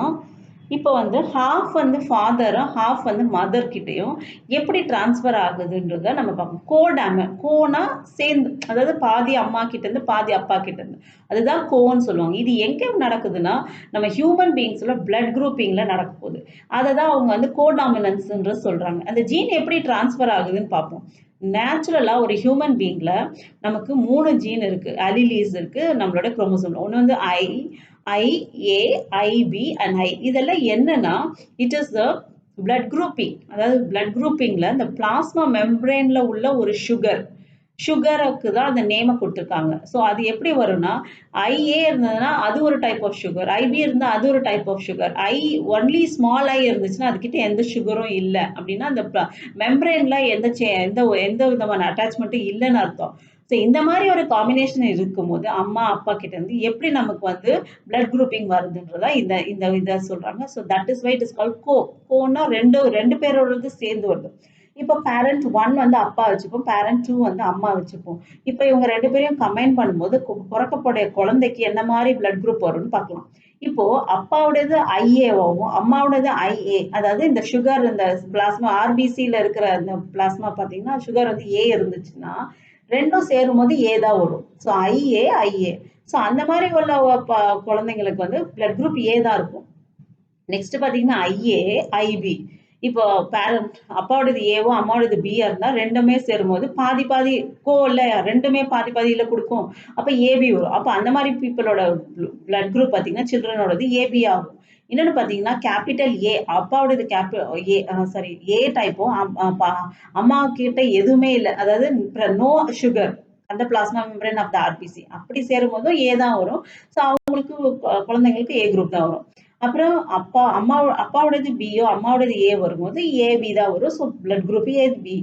இப்போ வந்து ஹாஃப் வந்து ஃபாதரும் ஹாஃப் வந்து மதர் கிட்டையும் எப்படி டிரான்ஸ்ஃபர் ஆகுதுன்றத நம்ம பார்க்கணும். கோனா சேர்ந்து, அதாவது பாதி அம்மா கிட்ட இருந்து பாதி அப்பா கிட்ட இருந்து, அதுதான் கோன்னு சொல்லுவாங்க. இது எங்க நடக்குதுன்னா நம்ம ஹியூமன் பீயிங்ஸ்ல பிளட் குரூப்பிங்ல நடக்க போகுது. அதை தான் அவங்க வந்து கோடாமினன்ஸ்ன்ற சொல்றாங்க. அந்த ஜீன் எப்படி டிரான்ஸ்ஃபர் ஆகுதுன்னு பார்ப்போம். நேச்சுரலா ஒரு ஹியூமன் பீயிங்ல நமக்கு 3 ஜீன் இருக்கு, அலிலீஸ் இருக்கு நம்மளோட குரோமோசோம்ல. ஒன்று வந்து I, A, IB and I. இதெல்லாம் என்னன்னா it is the blood grouping. அதாவது பிளட் குரூப்பிங்ல இந்த பிளாஸ்மா மெம்பரேன்ல உள்ள ஒரு சுகருக்கு தான் அந்த நேமை கொடுத்துருக்காங்க. ஸோ அது எப்படி வரும்னா IA இருந்ததுன்னா அது ஒரு டைப் ஆஃப் சுகர், IB இருந்தால் அது ஒரு type of sugar, only small I இருந்துச்சுன்னா அதுக்கிட்ட எந்த சுகரும் இல்லை அப்படின்னா அந்த மெம்பரேன்ல எந்த விதமான அட்டாச்மெண்ட்டும் இல்லைன்னு அர்த்தம். ஸோ இந்த மாதிரி ஒரு காம்பினேஷன் இருக்கும்போது அம்மா அப்பா கிட்ட இருந்து எப்படி நமக்கு வந்து பிளட் குரூப்பிங் வருதுன்றதா இந்த இந்த இதை சொல்றாங்க. So that is why it is call co. கோன்னா ரெண்டு ரெண்டு பேரோடது சேர்ந்து வருது. இப்போ பேரண்ட் 1 வந்து அப்பா வச்சுப்போம், பேரண்ட் 2 வந்து அம்மா வச்சுப்போம். இப்போ இவங்க ரெண்டு பேரையும் கம்பைன் பண்ணும்போது பிறக்கக்கூடிய குழந்தைக்கு என்ன மாதிரி பிளட் குரூப் வரும்னு பார்க்கலாம். இப்போ அப்பாவுடையது ஐஏவாகவும் அம்மாவோடது ஐஏ, அதாவது இந்த சுகர் இந்த பிளாஸ்மா ஆர்பிசியில இருக்கிற அந்த பிளாஸ்மா பார்த்தீங்கன்னா சுகர் வந்து ஏ இருந்துச்சுன்னா ரெண்டும் சேரும் போது ஏ தான் வரும். So IA IA. ஸோ அந்த மாதிரி உள்ள குழந்தைங்களுக்கு வந்து பிளட் குரூப் ஏ தான் இருக்கும். நெக்ஸ்ட் பார்த்தீங்கன்னா ஐஏ ஐபி. இப்போ பேரண்ட் அப்பாவோடது ஏவோ அம்மாவோடது பியா இருந்தா ரெண்டுமே சேரும்போது பாதி பாதி கோ இல்லையா, ரெண்டுமே பாதி பாதியில கொடுக்கும். அப்ப ஏபி வரும். அப்ப அந்த மாதிரி பீப்புளோட பிளட் குரூப் பார்த்தீங்கன்னா சில்ட்ரனோடது ஏபி ஆகும். இன்னொன்னு பார்த்தீங்கன்னா கேபிட்டல் ஏ அப்பாவோடது ஏ சாரி ஏ டைப்பும் அம்மா கிட்ட எதுவுமே இல்லை, அதாவது நோ சுகர் அந்த plasma membrane of the RBC அப்படி சேரும்போதும் ஏ தான் வரும். ஸோ அவங்களுக்கு குழந்தைங்களுக்கு ஏ குரூப் தான் வரும். அப்புறம் அப்பாவோடது பியோ அம்மாவோடது ஏ வரும்போது ஏபி தான் வரும். So blood group A B.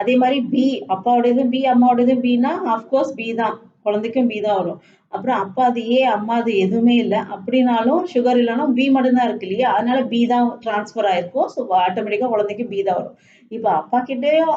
அதே மாதிரி பி அப்பாவோடதும் பி அம்மாவோடதும் பின்னா ஆஃப்கோர்ஸ் பி தான், குழந்தைக்கும் பி தான் வரும். அப்புறம் அப்பா அது ஏ அம்மா அது எதுவுமே இல்லை அப்படின்னாலும் சுகர் இல்லைனாலும் பி மட்டும்தான் இருக்கு இல்லையா, அதனால பி தான் டிரான்ஸ்ஃபர் ஆயிருக்கும். ஸோ ஆட்டோமேட்டிக்காக குழந்தைக்கு பி தான் வரும். இப்போ அப்பா கிட்டேயும்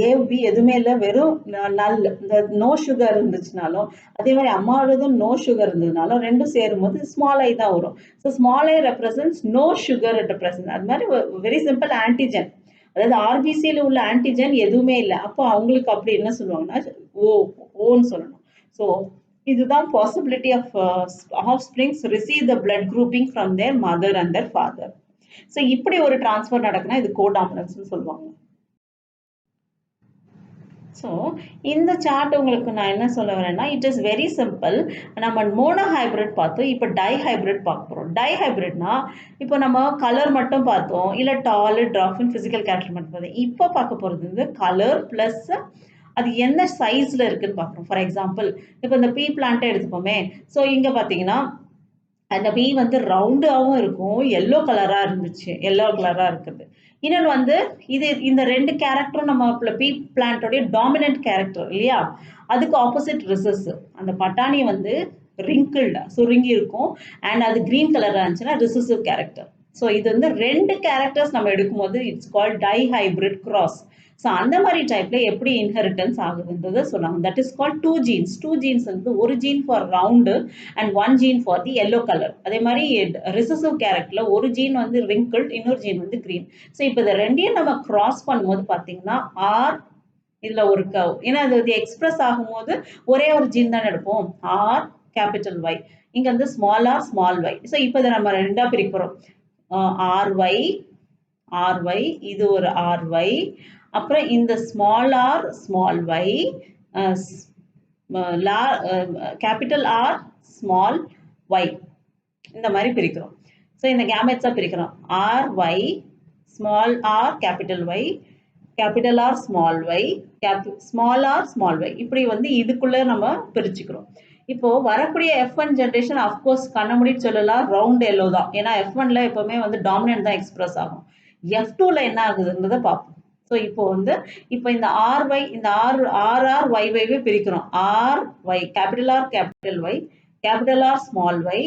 ஏ பி எதுவுமே இல்லை, வெறும் நல் இந்த நோ சுகர் இருந்துச்சுனாலும் அதே மாதிரி அம்மாவோடதும் நோ சுகர் இருந்ததுனாலும் ரெண்டும் சேரும்போது ஸ்மால் ஐ தான் வரும். So small I represents no sugar represent. அது மாதிரி வெரி சிம்பிள் ஆன்டிஜன், அதாவது ஆர்பிசியில் உள்ள ஆன்டிஜன் எதுவுமே இல்லை. அப்போ அவங்களுக்கு அப்படி என்ன சொல்லுவாங்கன்னா ஓன்னு சொல்லணும். ஸோ இதுதான் possibility of offsprings receive the blood grouping from their mother and their father. So இப்படி ஒரு டிரான்ஸ்ஃபர் நடக்குன்னா இது கோடாமினன்ஸ்னு சொல்லுவாங்க. ஸோ இந்த சார்ட் உங்களுக்கு நான் என்ன சொல்ல வரேன்னா இட் இஸ் வெரி சிம்பிள். நம்ம மோனோ ஹைப்ரிட் பார்த்தோம், இப்போ டை ஹைப்ரிட் பார்க்க போகிறோம். டை ஹைப்ரிட்னா இப்போ நம்ம கலர் மட்டும் பார்த்தோம், இல்லை டால் ட்ராஃபின் ஃபிசிக்கல் கேரக்டர் மட்டும் பார்த்தோம். இப்போ பார்க்க போகிறது வந்து கலர் ப்ளஸ் அது என்ன சைஸில் இருக்குன்னு பார்க்குறோம். ஃபார் எக்ஸாம்பிள் இப்போ இந்த பீ பிளான்ட்டை எடுத்துப்போமே. ஸோ இங்கே பார்த்தீங்கன்னா அந்த பீ வந்து ரவுண்டாகவும் இருக்கும், எல்லோ கலராக இருந்துச்சு, எல்லோ கலராக இருக்குது. இன்னொன்று வந்து இந்த ரெண்டு கேரக்டரும் நம்ம பீ பிளான்ட்டோடைய டாமினன்ட் கேரக்டர் இல்லையா, அதுக்கு ஆப்போசிட் ரிசஸ். அந்த பட்டாணி வந்து ரிங்கிள்டு சுருங்கி இருக்கும், அண்ட் அது கிரீன் கலராக இருந்துச்சுன்னா ரிசசிவ் கேரக்டர். ஸோ இது வந்து ரெண்டு கேரக்டர்ஸ் நம்ம எடுக்கும்போது it's called dihybrid cross. So அந்த மாதிரி டைப்ல எப்படி இன்ஹெரிட்டன்ஸ் ஆகுதுன்றதை சொன்னாங்க. That is called two genes. Two genes வந்து ஒரு gene for round and one gene for the yellow colour. அதே மாதிரி ரிசசிவ் கேரக்டர்ல ஒரு ஜீன் வந்து ரிங்கிள்ட், இன்னொரு ஜீன் வந்து கிரீன். ஸோ இப்போ இந்த ரெண்டையும் நம்ம கிராஸ் பண்ணும்போது பார்த்தீங்கன்னா ஆர் இதுல ஒரு கர்வ், ஏன்னா அது எக்ஸ்பிரஸ் ஆகும்போது ஒரே ஒரு ஜீன் தான் எடுப்போம், ஆர் கேபிட்டல் ஒய், இங்க வந்து small R small Y. So இப்போ இதை நம்ம ரெண்டா பிரிக்கிறோம், ஆர்ஒய் ஆர்ஒய், இது ஒரு ஆர்ஒய், அப்புறம் இந்த small R small Y, capital R small Y, இந்த மாதிரி பிரிக்கிறோம். ஸோ இந்த கேமெட்ஸா பிரிக்கிறோம், R Y small R capital Y, capital R small Y, small R small Y, இப்படி வந்து இதுக்குள்ள நம்ம பிரிச்சுக்கிறோம். இப்போ வரக்கூடிய F1 ஜென்ரேஷன் அஃப்கோர்ஸ் கண்ண மூடிட்டு சொல்லலாம் ரவுண்ட் எல்லோ தான், ஏன்னா F1ல எப்பவுமே வந்து டாமினன்ட் தான் எக்ஸ்பிரஸ் ஆகும். F2ல என்ன ஆகுதுன்றதை பார்ப்போம். ஸோ இப்போ வந்து இப்போ இந்த ஆர்ஒய் இந்த ஆர் ஒய்வை பிரிக்கிறோம், R Y capital R capital Y, capital R small Y,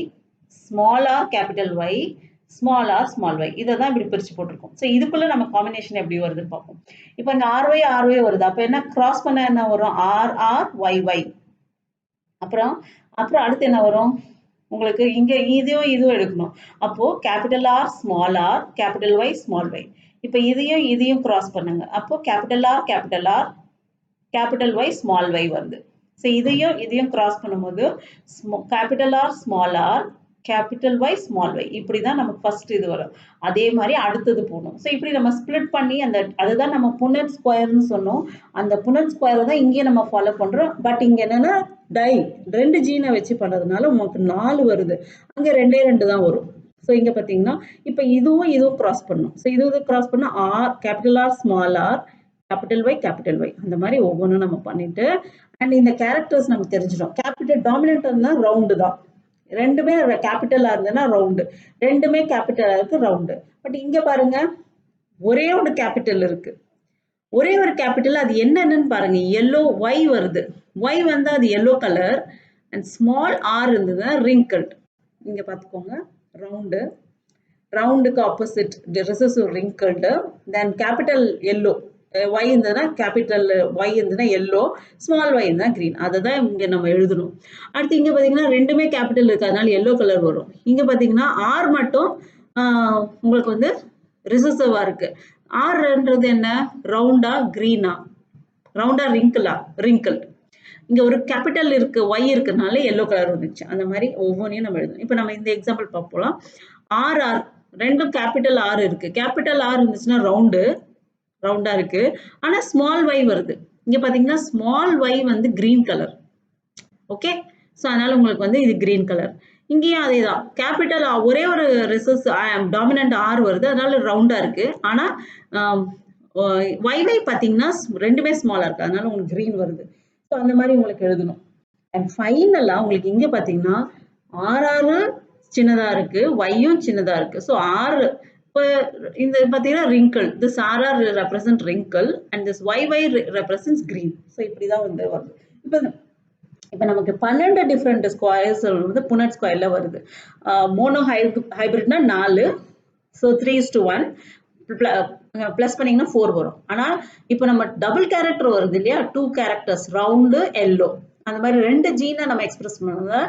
small R capital Y, small R small Y, இதை தான் இப்படி பிரிச்சு போட்டிருக்கோம். ஸோ இதுக்குள்ள நம்ம காம்பினேஷன் எப்படி வருதுன்னு பார்ப்போம். இப்போ இந்த ஆர்ஒய் வருது, அப்போ என்ன கிராஸ் பண்ண என்ன வரும், RRYY. அப்புறம் அடுத்து என்ன வரும் உங்களுக்கு, இங்க இதுவும் எடுக்கணும். அப்போ capital R small R capital Y small Y. இப்போ இதையும் கிராஸ் பண்ணுங்க, அப்போ capital R capital Y small Y வருது. ஸோ இதையும் கிராஸ் பண்ணும்போது capital R small R capital Y small Y, இப்படி தான் நமக்கு ஃபர்ஸ்ட் இது வரும். அதே மாதிரி அடுத்தது போகணும். ஸோ இப்படி நம்ம ஸ்பிளிட் பண்ணி அதுதான் நம்ம புனட் ஸ்கொயர்னு சொன்னோம். அந்த புனட் ஸ்கொயரை தான் இங்கே நம்ம ஃபாலோ பண்றோம். பட் இங்க என்னன்னா டை ரெண்டு ஜீனை வச்சு பண்றதுனால உங்களுக்கு 4 வருது, அங்க 2 தான் வரும். ஸோ இங்க பாத்தீங்கன்னா இப்போ இதுவும் கிராஸ் பண்ணும். ஸோ இது கிராஸ் பண்ணா R capital R small R capital Y அந்த மாதிரி ஒவ்வொன்றும் நம்ம பண்ணிட்டு, அண்ட் இந்த கேரக்டர்ஸ் நமக்கு தெரிஞ்சிடும். கேபிட்டல் டாமினன்ட் இருந்தா ரவுண்டு தான், ரெண்டுமே கேபிட்டலா இருந்ததுன்னா ரவுண்டு, ரெண்டுமே கேபிட்டலா இருக்கு ரவுண்டு. பட் இங்க பாருங்க ஒரே ஒரு கேபிட்டல் இருக்கு, ஒரே ஒரு கேபிட்டல் அது என்னன்னு பாருங்க. yellow y வருது. y வந்து அது yellow colour and small r இருந்ததுன்னா wrinkled. இங்க பார்த்துக்கோங்க. ரவுண்டு ரவுண்டுக்கு opposite recessive wrinkled then capital yellow y இருந்ததுன்னா கேபிட்டல் y இருந்ததுன்னா yellow ஸ்மால் y இருந்தா green. அதை தான் இங்க நம்ம எழுதணும். அடுத்து இங்க பாத்தீங்கன்னா ரெண்டுமே கேபிட்டல் இருக்கு, அதனால yellow கலர் வரும். இங்க பாத்தீங்கன்னா r மட்டும் உங்களுக்கு வந்து ரிசசிவா இருக்கு. ஆர்ன்றது என்ன, ரவுண்டா கிரீனா, ரவுண்டா ரிங்கிளா, ரிங்கிள். இங்க ஒரு கேபிட்டல் இருக்கு, ஒய் இருக்கனால எல்லோ கலர் வந்துச்சு. அந்த மாதிரி ஒவ்வொன்றையும் நம்ம எழுதணும். இப்போ நம்ம இந்த எக்ஸாம்பிள் பார்ப்போம். ஆர் ஆர் ரெண்டும் கேபிட்டல் ஆர் இருக்கு. கேபிட்டல் ஆர் இருந்துச்சுன்னா ரவுண்டா இருக்கு. ஆனா ஸ்மால் ஒய் வருது. இங்க பாத்தீங்கன்னா ஸ்மால் ஒய் வந்து கிரீன் கலர். ஓகே, ஸோ அதனால உங்களுக்கு வந்து இது கிரீன் கலர். இங்கேயும் அதே தான், கேபிட்டல் ஒரே ஒரு ரிசஸ் டாமினன்ட் ஆர் வருது, அதனால ரவுண்டா இருக்கு. ஆனா ஒய்வை பார்த்தீங்கன்னா ரெண்டுமே ஸ்மாலா இருக்கு, அதனால உங்களுக்கு கிரீன் வருது. ஸோ அந்த மாதிரி உங்களுக்கு எழுதணும். அண்ட் ஃபைனலா உங்களுக்கு இங்க பார்த்தீங்கன்னா ஆர்ஆர் சின்னதா இருக்கு, ஒய்யும் சின்னதா இருக்கு. ஸோ ஆர் இப்போ இந்த பார்த்தீங்கன்னா wrinkle, this R R represent wrinkle and this Y represents green. So இப்படிதான் வந்து வருது. இப்போ நமக்கு 12 டிஃப்ரெண்ட் ஸ்கொயர்ஸ் வந்து புனட் ஸ்கொயர்ல வருது. மோனோ ஹைபிரிட்னா 4, ஸோ 3:1 பிளஸ் பண்ணீங்கன்னா 4 வரும். ஆனா இப்போ நம்ம டபுள் கேரக்டர் வருது இல்லையா, 2 கேரக்டர்ஸ் ரவுண்டு எல்லோ, அந்த மாதிரி 2 ஜீனை நம்ம எக்ஸ்பிரஸ் பண்ணா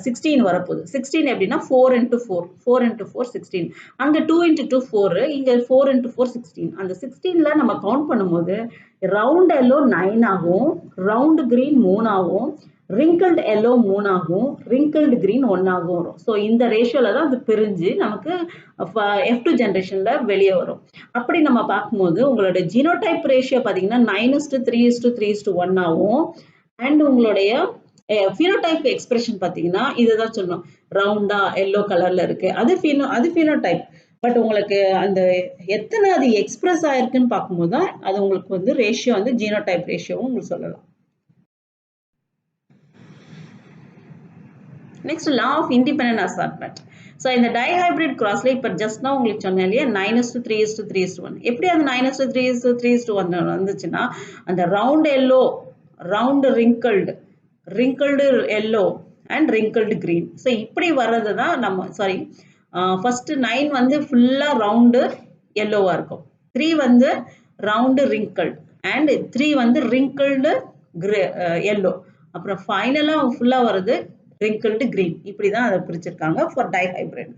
16 வரப்போகுது. 16 எப்படின்னா 4 into 4, 4 into 4 16. அங்க 2 into 2 4, இங்க 4 into 4 16. அந்த 16ல நம்ம கவுண்ட் பண்ணும்போது ரவுண்ட் எல்லோ 9 ஆகும், ரவுண்ட் கிரீன் 3 ஆகும், wrinkled yellow 3 ஆகும், wrinkled green 1 ஆகும் வரும். ஸோ இந்த ரேஷியோல தான் அது பிரிஞ்சு நமக்கு F2 ஜென்ரேஷன்ல வெளியே வரும். அப்படி நம்ம பார்க்கும்போது உங்களோட ஜீனோடைப் ரேஷியோ பார்த்தீங்கன்னா 9:3:3:1 ஆகும். அண்ட் உங்களுடைய phenotype எக்ஸ்பிரஷன் பார்த்தீங்கன்னா இதுதான் சொல்லணும், ரவுண்டா எல்லோ கலர்ல இருக்கு, அது phenotype. பட் உங்களுக்கு அந்த எத்தனை அது எக்ஸ்பிரஸ் ஆயிருக்குன்னு பார்க்கும்போது தான் அது உங்களுக்கு வந்து ரேஷியோ வந்து ஜீனோடைப் ரேஷியோவும் உங்களுக்கு சொல்லலாம். Next law of independent assortment. So இந்த டைஹைபிரிட் கிராஸ்ல இப்போ ஜஸ்ட் நான் உங்களுக்கு சொன்னேன் இல்லையா 9:3:3:1. எப்படி அது 9:3:3:1 வந்துச்சுன்னா அந்த round yellow, round wrinkled yellow and wrinkled green. So இப்படி வர்றது தான் நம்ம சாரி ஃபர்ஸ்ட் 9 வந்து ஃபுல்லா ரவுண்டு எல்லோவா இருக்கும், 3 வந்து ரவுண்டு ரிங்கிள்டு அண்ட் 3 வந்து ரிங்கிள்டு எல்லோ, அப்புறம் ஃபைனலா ஃபுல்லா வருது wrinkled green. இப்படிதான் அதை பிரிச்சிருக்காங்க ஃபார் டைஹைபிரிட்.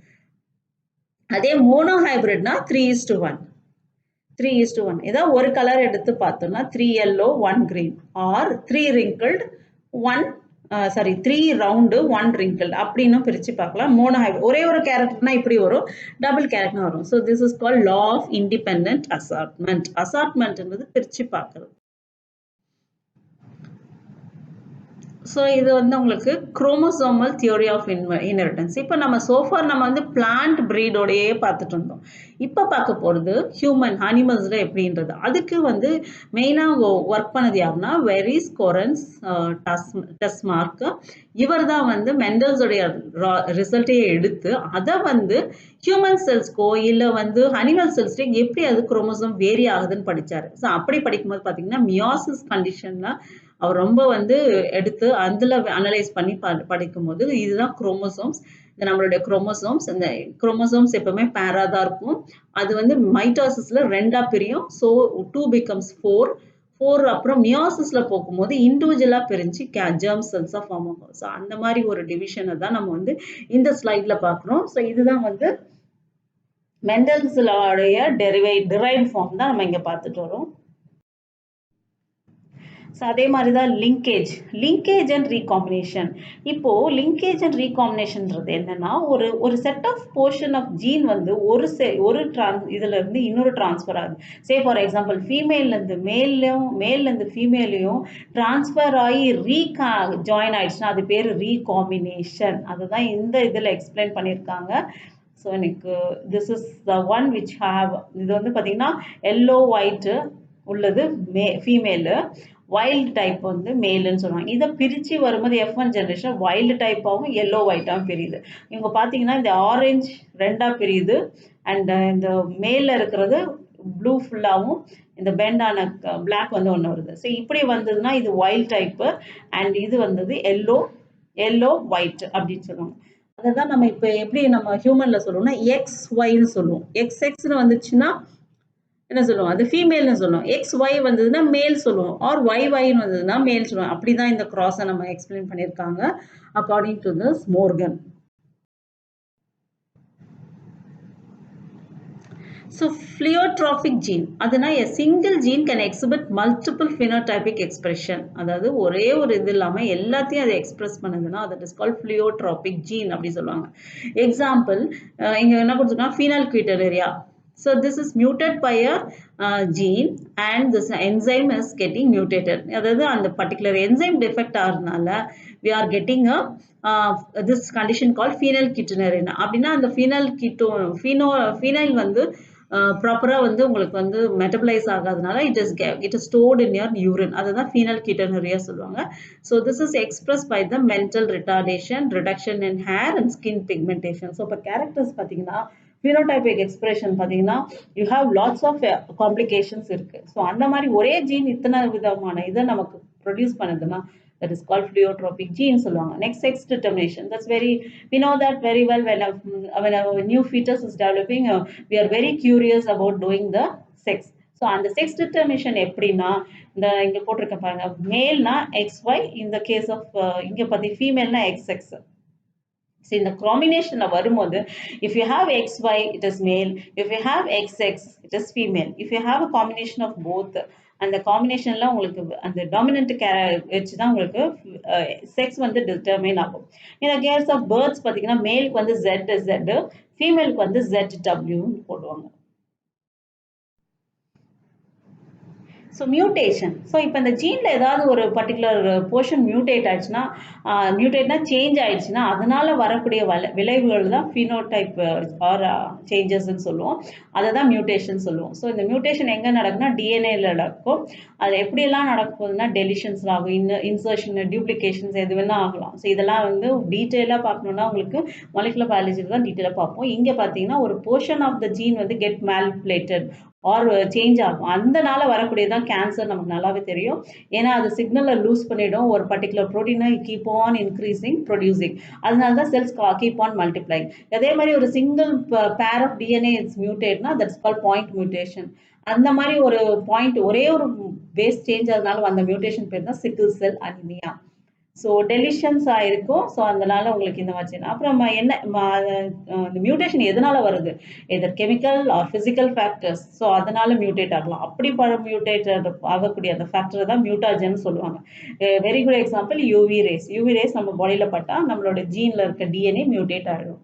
அதே மோனோ ஹைபிரிட்னா 3:1, 3:1. ஏதாவது ஒரு கலர் எடுத்து பார்த்தோம்னா 3 yellow 1 green R 3 wrinkled 3 round 1 wrinkled அப்படின்னு பிரிச்சு பார்க்கலாம். மோனோ ஹைபிரிட் ஒரே ஒரு கேரக்டர்னா இப்படி வரும், டபுள் கேரக்டர்னா வரும். So this is called law of independent assortment. அசார்ட்மெண்ட்ன்றது பிரிச்சு பார்க்கறது. ஸோ இது வந்து உங்களுக்கு குரோமோசோமல் தியோரி ஆஃப் இன்ஹெரிட்டன்ஸ். இப்போ நம்ம சோஃபார் நம்ம வந்து பிளான்ட் பிரீடோடையே பார்த்துட்டு இருந்தோம். இப்போ பார்க்க போகிறது ஹியூமன் அனிமல்ஸில் எப்படின்றது. அதுக்கு வந்து மெயினாக ஒர்க் பண்ணது யாருன்னா வெரிஸ் கொரன்ஸ் டஸ்மார்க். இவர் தான் வந்து மெண்டல்ஸோடைய ரிசல்ட்டையே எடுத்து அதை வந்து ஹியூமன் செல்ஸ்க்கோ இல்லை வந்து அனிமல் செல்ஸ்க்கோ எப்படி அது குரோமோசோம் வேரி ஆகுதுன்னு படித்தார். ஸோ அப்படி படிக்கும்போது பார்த்தீங்கன்னா மியாசிஸ் கண்டிஷன்ல அவர் ரொம்ப வந்து எடுத்து அதில் அனலைஸ் பண்ணி படிக்கும்போது இதுதான் குரோமோசோம்ஸ். இந்த நம்மளுடைய குரோமோசோம்ஸ், இந்த குரோமோசோம்ஸ் எப்பவுமே பேரா தான் இருக்கும். அது வந்து மைட்டாசிஸ்ல 2ஆ பிரியும். ஸோ 2 becomes 4 அப்புறம் மியாசிஸ்ல போகும்போது இண்டிவிஜுவலா பிரிஞ்சு ஜெர்ம் செல்ஸா ஃபார்ம் ஆகும். ஸோ அந்த மாதிரி ஒரு டிவிஷனை தான் நம்ம வந்து இந்த ஸ்லைட்ல பார்க்குறோம். ஸோ இதுதான் வந்து மெண்டல்ஸோடைய டிரைவ்ட் ஃபார்ம் தான் நம்ம இங்க பார்த்துட்டு வரோம். ஸோ அதே மாதிரி தான் லிங்கேஜ் அண்ட் ரீகாம்பினேஷன். இப்போ லிங்கேஜ் அண்ட் ரீகாம்பினேஷன்ன்றது என்னன்னா ஒரு set of portion of gene வந்து ஒரு இதுல இருந்து இன்னொரு டிரான்ஸ்ஃபர் ஆகுது. சே ஃபார் எக்ஸாம்பிள் ஃபீமேல்லேருந்து மேல்லேருந்து ஃபீமேலையும் டிரான்ஸ்ஃபர் ஆகி ஜாயின் ஆயிடுச்சுன்னா அது பேர் ரீகாம்பினேஷன். அதுதான் இந்த இதில் எக்ஸ்பிளைன் பண்ணியிருக்காங்க. ஸோ எனக்கு this is the one which have, இது வந்து பார்த்தீங்கன்னா எல்லோ ஒயிட் உள்ளது ஃபீமேலு, வைல்டு டைப் வந்து மேலுன்னு சொல்லுவாங்க. இதை பிரித்து வரும்போது F1 ஜென்ரேஷன் வைல்டு டைப்பாகவும் எல்லோ ஒயிட்டாகவும் பிரியுது. இவங்க பார்த்தீங்கன்னா இந்த ஆரஞ்சு 2ஆக பிரியுது அண்ட் இந்த மேலில் இருக்கிறது ப்ளூ ஃபுல்லாகவும் இந்த பெண்ட் ஆன பிளாக் வந்து ஒன்று வருது. ஸோ இப்படி வந்ததுன்னா இது வைல்ட் டைப்பு, அண்ட் இது வந்தது எல்லோ ஒயிட் அப்படின்னு சொல்லுவாங்க. அதை தான் நம்ம இப்போ எப்படி நம்ம ஹியூமன்ல சொல்லுவோம்னா எக்ஸ் ஒய்ன்னு சொல்லுவோம். எக்ஸ்னு வந்துச்சுன்னா என்ன சொல்லுவோம், அது ஃபீமேல்னு சொல்லுவோம். எக்ஸ் ஒய் வந்ததுன்னா மேல் சொல்லுவோம், ஆர் ஒய்ன்னு வந்ததுன்னா மேல் சொல்லுவோம். அப்படிதான் இந்த கிராஸை நம்ம எக்ஸ்பிளைன் பண்ணியிருக்காங்க according to this Morgan. So pleiotropic gene, அதுனா a single gene can exhibit multiple phenotypic expression. அதாவது ஒரே ஒரு இது இல்லாம எல்லாத்தையும் அதை எக்ஸ்பிரஸ் பண்ணுதுன்னா that is called pleiotropic gene அப்படி சொல்லுவாங்க. எக்ஸாம்பிள் இங்க என்ன கொடுத்துருக்காங்க, phenylketonuria. So this is muted by a gene and this enzyme is getting mutated. அதாவது அந்த particular enzyme defect ஆகிறதுனால we are getting a this condition called phenylketonuria. அப்படின்னா அந்த phenyl வந்து ப்ராப்பரா வந்து உங்களுக்கு வந்து மெட்டபலைஸ் ஆகாதனால it is stored in your urine. அதுதான் phenylketonuria சொல்லுவாங்க. So this is express by the mental retardation, reduction in hair and skin pigmentation. So இப்போ கேரக்டர்ஸ் பார்த்தீங்கன்னா phenotypic expression பார்த்தீங்கன்னா you have lots of complications இருக்கு. So அந்த மாதிரி ஒரே gene இத்தனை விதமான இதை நமக்கு ப்ரொடியூஸ் பண்ணுதுன்னா that is called pleiotropic gene சொல்லுவாங்க. Next, sex determination. That's we know that very well when a new fetus is developing, we are very curious about doing the sex. So அந்த sex determination எப்படின்னா இந்த இங்க போட்டிருக்க பாருங்க, மேல்னா XY, in the case of இங்க பாத்தி ஃபீமேல்னா XX. So in the combination வரும்போது if you have XY it is male, if you have XX it is female. If you have a combination of both, அந்த காம்பினேஷன்ல உங்களுக்கு அந்த dominant வச்சு தான் உங்களுக்கு செக்ஸ் வந்து டிட்டர்மைன் ஆகும். இந்த கேஸ் ஆஃப் பேர்ட்ஸ் பார்த்தீங்கன்னா மேலுக்கு வந்து ZZ, ஃபீமேலுக்கு வந்து ZWன்னு போடுவாங்க. So mutation. ஸோ இப்போ இந்த ஜீனில் ஏதாவது ஒரு பர்டிகுலர் போர்ஷன் மியூட்டேட்னா சேஞ்ச் ஆயிடுச்சுன்னா அதனால வரக்கூடிய விளைவுகள் தான் ஃபினோடைப் ஆர் சேஞ்சஸ்ன்னு சொல்லுவோம். அதை தான் மியூட்டேஷன் சொல்லுவோம். ஸோ இந்த மியூட்டேஷன் எங்கே நடக்குன்னா டிஎன்ஏல நடக்கும். அது எப்படியெல்லாம் நடக்குதுன்னா டெலிஷன்ஸ் ஆகும், இன்சர்ஷன், டியூப்ளிகேஷன்ஸ் எது வேணா ஆகலாம். ஸோ இதெல்லாம் வந்து டீட்டெயிலாக பார்க்கணுன்னா உங்களுக்கு மாலிகுலர் பயாலஜியில் தான் டீட்டெயிலாக பார்ப்போம். இங்கே பார்த்தீங்கன்னா ஒரு போர்ஷன் ஆஃப் த ஜீன் வந்து கெட் மேனிபுலேட்டட் ஆர் சேஞ்ச் ஆகும். அதனால வரக்கூடியதான் கேன்சர். நமக்கு நல்லாவே தெரியும். ஏன்னா அது சிக்னலை லூஸ் பண்ணிடும். ஒரு பர்டிகுலர் ப்ரோட்டீனை கீப் ஆன் இன்க்ரீசிங் ப்ரொடியூசிங். அதனால தான் செல்ஸ் கீப் ஆன் மல்டிப்ளைங். அதே மாதிரி ஒரு single pair of DNA it's மியூட்டேட்னா தட்ஸ் கால் பாயிண்ட் மியூட்டேஷன். அந்த மாதிரி ஒரு பாயிண்ட் ஒரே ஒரு பேஸ் சேஞ்ச் ஆகுதுனால அந்த மியூட்டேஷன் பேர் தான் சிக்கிள் செல் அனிமியா. ஸோ டெலிஷன்ஸ் ஆயிருக்கும். ஸோ அதனால உங்களுக்கு இந்த மாதிரி அப்புறம் என்ன இந்த மியூட்டேஷன் எதனால வருது, either chemical or physical factors. So அதனால மியூட்டேட் ஆகலாம். அப்படி மியூட்டேட் ஆகக்கூடிய அந்த ஃபேக்டரை தான் மியூட்டாஜன் சொல்லுவாங்க. Very good example UV rays நம்ம பாடியில் பட்டா நம்மளோட ஜீன்ல இருக்க டிஎன்ஏ மியூட்டேட் ஆகிடும்.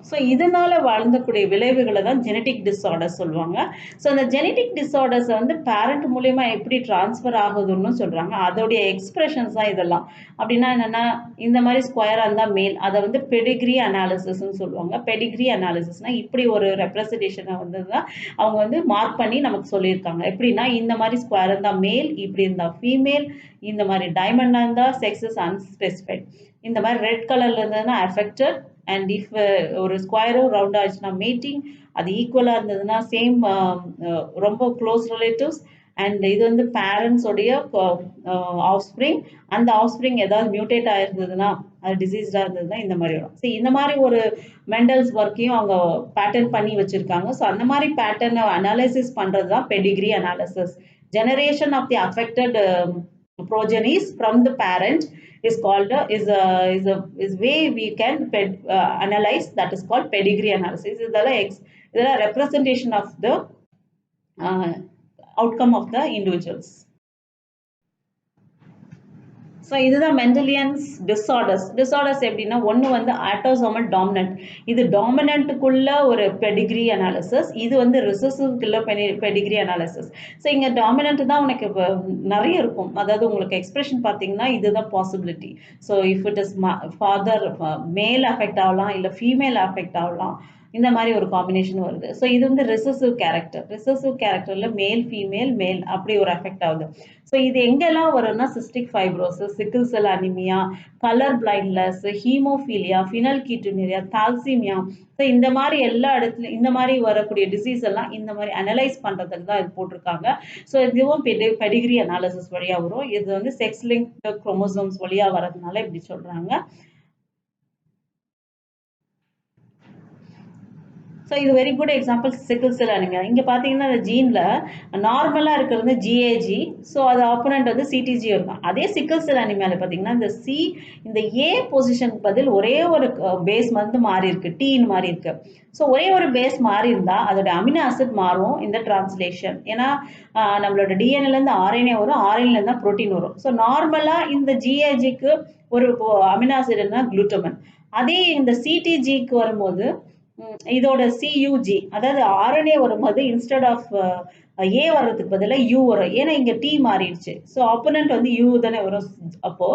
ஸோ இதனால வாழ்ந்தக்கூடிய விளைவுகளை தான் ஜெனட்டிக் டிஸார்டர்ஸ் சொல்லுவாங்க. ஸோ அந்த ஜெனட்டிக் டிஸார்டர்ஸை வந்து பேரண்ட் மூலயமா எப்படி டிரான்ஸ்ஃபர் ஆகுதுன்னு சொல்றாங்க. அதோடைய எக்ஸ்பிரஷன்ஸ் தான் இதெல்லாம். அப்படின்னா என்னன்னா இந்த மாதிரி ஸ்கொயராக இருந்தால் மேல், அதை வந்து பெடிகிரி அனாலிசிஸ்ன்னு சொல்லுவாங்க. பெடிகிரி அனாலிசிஸ்னா இப்படி ஒரு ரெப்ரசன்டேஷனை வந்து தான் அவங்க வந்து மார்க் பண்ணி நமக்கு சொல்லியிருக்காங்க. எப்படின்னா இந்த மாதிரி ஸ்கொயர் இருந்தால் மேல், இப்படி இருந்தால் ஃபீமேல், இந்த மாதிரி டைமண்டாக இருந்தால் செக்ஸஸ் அன்ஸ்பெசிஃபைட், இந்த மாதிரி ரெட் கலர்ல இருந்ததுன்னா அஃபெக்டட், அண்ட் இஃப் ஒரு ஸ்கொயரும் ரவுண்ட் ஆச்சுன்னா மேட்டிங், அது ஈக்குவலாக இருந்ததுன்னா சேம் ரொம்ப க்ளோஸ் ரிலேட்டிவ்ஸ், அண்ட் இது வந்து பேரண்ட்ஸோடைய ஆஃப்ஸ்ப்ரிங். அந்த ஆஃப்ஸ்ப்ரிங் ஏதாவது மியூட்டேட் ஆயிருந்ததுன்னா அது டிசீஸ்டாக இருந்ததுன்னா இந்த மாதிரி வரும். ஸோ இந்த மாதிரி ஒரு மெண்டல்ஸ் ஒர்க்கையும் அவங்க பேட்டர்ன் பண்ணி வச்சிருக்காங்க. ஸோ அந்த மாதிரி பேட்டர்னை அனாலிசிஸ் பண்ணுறது தான் Pedigree analysis. Generation of the affected progenies from the parent is called is way we can analyze, that is called pedigree analysis. Is the representation of the outcome of the individuals. So இதுதான் Mendelians disorders எப்படின்னா ஒன்று வந்து autosomal dominant. இது டாமினன்ட்டுக்குள்ள ஒரு Pedigree analysis, இது வந்து ரிசசிவ்க்குள்ள Pedigree analysis. So இங்கே dominant தான் உனக்கு நிறைய இருக்கும். அதாவது உங்களுக்கு எக்ஸ்பிரஷன் பார்த்தீங்கன்னா இதுதான் possibility. So if it is father மேல் அஃபெக்ட் ஆகலாம், இல்லை ஃபீமேல் அஃபெக்ட் ஆகலாம். இந்த மாதிரி ஒரு காம்பினேஷன் வருது. ஸோ இது வந்து ரிசசிவ் கேரக்டர். ரிசசிவ் கேரக்டர்ல மேல் ஃபீமேல் மேல் அப்படி ஒரு எஃபெக்ட் ஆகுது. ஸோ இது எங்கெல்லாம் வரும்னா cystic fibrosis, sickle cell anaemia, colour blindness, haemophilia, phenylketonuria, thalassaemia. So இந்த மாதிரி எல்லா இடத்துலையும் இந்த மாதிரி வரக்கூடிய டிசீஸ் எல்லாம் இந்த மாதிரி அனலைஸ் பண்றதுக்கு தான் இது போட்டிருக்காங்க. ஸோ இதுவும் பெடிகிரி அனாலிசிஸ் வழியா வரும். இது வந்து செக்ஸ் லிங்க் குரோமோசோம்ஸ் வழியா வரதுனால இப்படி சொல்றாங்க. ஸோ இது very good example sickle cell anaemia. இங்கே பார்த்தீங்கன்னா அந்த ஜீனில் நார்மலாக இருக்கிறது ஜிஏஜி, ஸோ அது ஆப்போனண்ட் வந்து சிடிஜி இருக்கும். அதே சிக்கிள் செல் அனிமியாவில் பார்த்தீங்கன்னா இந்த ஏ பொசிஷனுக்கு பதில் ஒரே ஒரு பேஸ் வந்து மாறி இருக்கு, டீன்னு மாறி இருக்கு. ஸோ ஒரே ஒரு பேஸ் மாறி இருந்தால் அதோட அமினோ ஆசிட் மாறும் இந்த டிரான்ஸ்லேஷன். ஏன்னா நம்மளோட டிஎன்ஏலேருந்து ஆர்என்ஏ வரும், ஆர்என்ஏலேருந்து தான் ப்ரோட்டீன் வரும். ஸோ நார்மலாக இந்த ஜிஏஜிக்கு ஒரு அமினோ ஆசிட் என்ன குளுட்டமன். அதே இந்த சிடிஜிக்கு வரும்போது இதோட சியூஜி, அதாவது ஆர்என்ஏ வரும்போது இன்ஸ்டெட் ஆஃப் ஏ வர்றதுக்கு பதிலாக யூ வரும். ஏன்னா இங்க டி மாறிடுச்சு. ஸோ ஆப்போனன்ட் வந்து யூ தானே வரும். அப்போ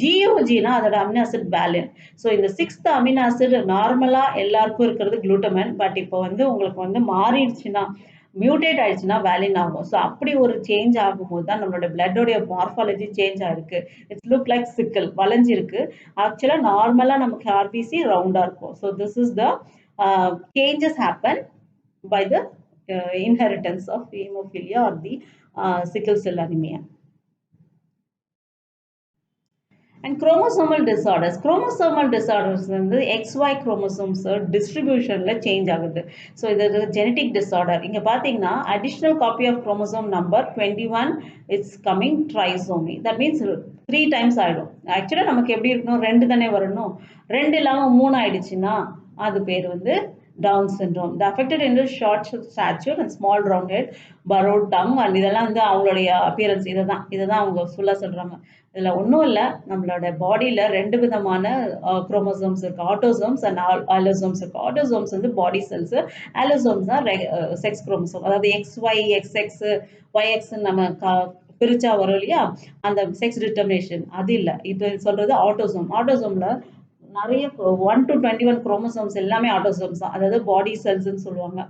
ஜியூஜினா அதோட அமினோ ஆசிட் வேலின். ஸோ இந்த 6th அமினோ ஆசிட் நார்மலா எல்லாருக்கும் இருக்கிறது குளுட்டமன். பட் இப்போ வந்து உங்களுக்கு வந்து மாறிடுச்சுன்னா மியூட்டேட் ஆயிடுச்சுன்னா வேலின் ஆகும். ஸோ அப்படி ஒரு சேஞ்ச் ஆகும்போது தான் நம்மளோட பிளட்டோடைய மார்பாலஜி சேஞ்ச் ஆயிருக்கு. இட்ஸ் லுக் லைக் சிக்கல் வளைஞ்சிருக்கு. ஆக்சுவலா நார்மலா நமக்கு ஆர்பிசி ரவுண்டா இருக்கும். So this is the changes happen by the inheritance of hemophilia or the sickle cell anemia. And chromosomal disorders. Chromosomal disorders வந்து XY chromosomes distributionல change ஆகுது. So இது genetic disorder. இங்க பார்த்தீங்கன்னா additional copy of chromosome number 21 is coming trisomy. That means 3 times ஆயிடும். ஆக்சுவலா நமக்கு எப்படி இருக்கணும், 2 தானே வரணும். 2 இல்லாம 3 ஆயிடுச்சுன்னா அது பேர் வந்து Down syndrome. The affected individual short stature and small round head, borrowed tongue and இதெல்லாம் வந்து அவங்களுடைய appearance. இதுதான் அவங்க ஃபுல்லா சொல்றாங்க. இதுல ஒன்றும் இல்லை, நம்மளோட பாடியில 2 விதமான குரோமோசோம்ஸ் இருக்கு. ஆட்டோசோம்ஸ் அண்ட் ஆலோசோம்ஸ் இருக்கு. ஆட்டோசோம்ஸ் வந்து பாடி செல்ஸ், ஆலோசோம்ஸ் தான் செக்ஸ் குரோமோசோம். அதாவது XY, XX, YX நம்ம பிரிச்சா வரும் இல்லையா, அந்த செக்ஸ் டிட்டர்மினேஷன் அது இல்லை. இது சொல்றது ஆட்டோசோம். ஆட்டோசோம்ல நிறைய 1 to 21 குரோமோசோம்ஸ் எல்லாமே ஆட்டோசோம்ஸ் தான். அதாவது பாடி செல்ஸ்ன்னு சொல்லுவாங்க.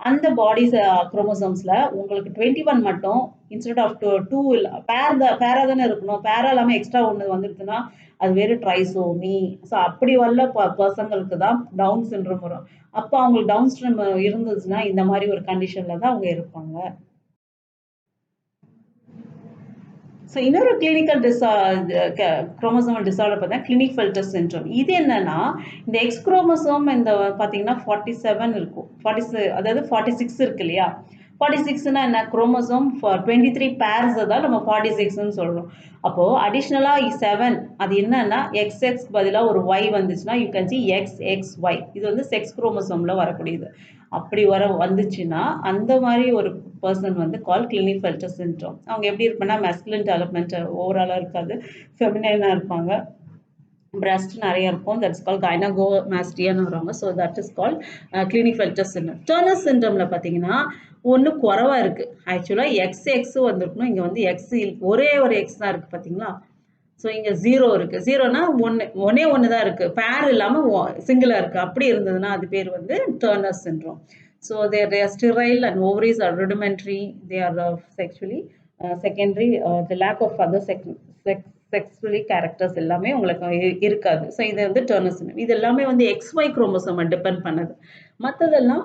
அந்த பாடி குரோமோசோம்ஸ்ல உங்களுக்கு 21 மட்டும் இன்ஸ்டெட் ஆஃப் 2 இல்லை, பேரா தானே இருக்கணும். பேரா இல்லாமல் எக்ஸ்ட்ரா ஒன்று வந்துருக்குன்னா அது வேறு ட்ரைசோமி. ஸோ அப்படி வரல பர்சங்களுக்கு தான் டவுன் சிண்ட்ரோம் வரும். அப்போ அவங்களுக்கு டவுன் சிண்ட்ரோம் இருந்துச்சுன்னா இந்த மாதிரி ஒரு கண்டிஷன்ல தான் அவங்க இருப்பாங்க. ஸோ இன்னொரு கிளினிக்கல் குரோமோசோமல் டிசார்டர் பார்த்தா கிளினிக்ஃபெல்டர் சிண்ட்ரோம். இது என்னன்னா இந்த எக்ஸ் குரோமோசோம் இந்த பார்த்தீங்கன்னா 47 இருக்கும், 40 அதாவது 46 இருக்கு இல்லையா. 46னா என்ன, குரோமோசோம் 23 பேர்ஸ் தான் நம்ம 46ன்னு சொல்றோம். அப்போ அடிஷ்னலா 7 அது என்னன்னா XX பதிலாக ஒரு Y வந்துச்சுன்னா யூ கேன் சி XXY. இது வந்து செக்ஸ் குரோமோசோம்ல வரக்கூடியது. அப்படி வந்துச்சுன்னா அந்த மாதிரி ஒரு பர்சன் வந்து கால் கிளினிக்ஃபெல்டர் சிண்ட்ரோம். அவங்க எப்படி இருப்பாங்கன்னா மெஸ்குலின் டெவலப்மெண்ட் ஓவராலா இருக்காது, ஃபெமினைனா இருப்பாங்க, breast நிறைய இருக்கும். தட்ஸ் கால் கைனகோமாஸ்டியான்னு வருவாங்க. So that is call Klinefelter syndrome. Turner சிண்ட்ரோம்ல பார்த்தீங்கன்னா ஒன்று குறைவா இருக்கு. ஆக்சுவலாக XX வந்துருக்கணும், இங்கே வந்து எக்ஸ் ஒரே ஒரு எக்ஸ் தான் இருக்கு பார்த்தீங்களா. ஸோ இங்கே 0 இருக்கு. 0னா ஒன்னே தான் இருக்கு, பேர் இல்லாமல் சிங்கிளா இருக்கு. அப்படி இருந்ததுன்னா அது பேர் வந்து turner syndrome. So they are sterile and ovaries are rudimentary. They are sexually secondary. The lack of other sexually characters எல்லாமே உங்களுக்கு இருக்காது. ஸோ இது வந்து டர்னர் சிண்ட்ரோம். இது எல்லாமே வந்து XY குரோமோசோமை டிபெண்ட் பண்ணது. மற்றதெல்லாம்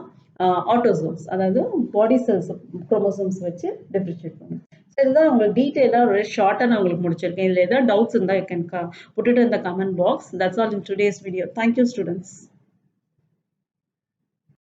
ஆட்டோசோம்ஸ், அதாவது பாடி செல்ஸ் குரோமோசோம்ஸ் வச்சு டிஃபரன்ஷியேட் பண்ணும். ஸோ இதுதான் உங்களுக்கு டீட்டெயிலாக ஒரு ஷார்ட்டாக நான் உங்களுக்கு முடிச்சிருக்கேன். இதில் ஏதாவது டவுட்ஸ் இருந்தால் you can put it in the comment box. That's all in today's video. Thank you students.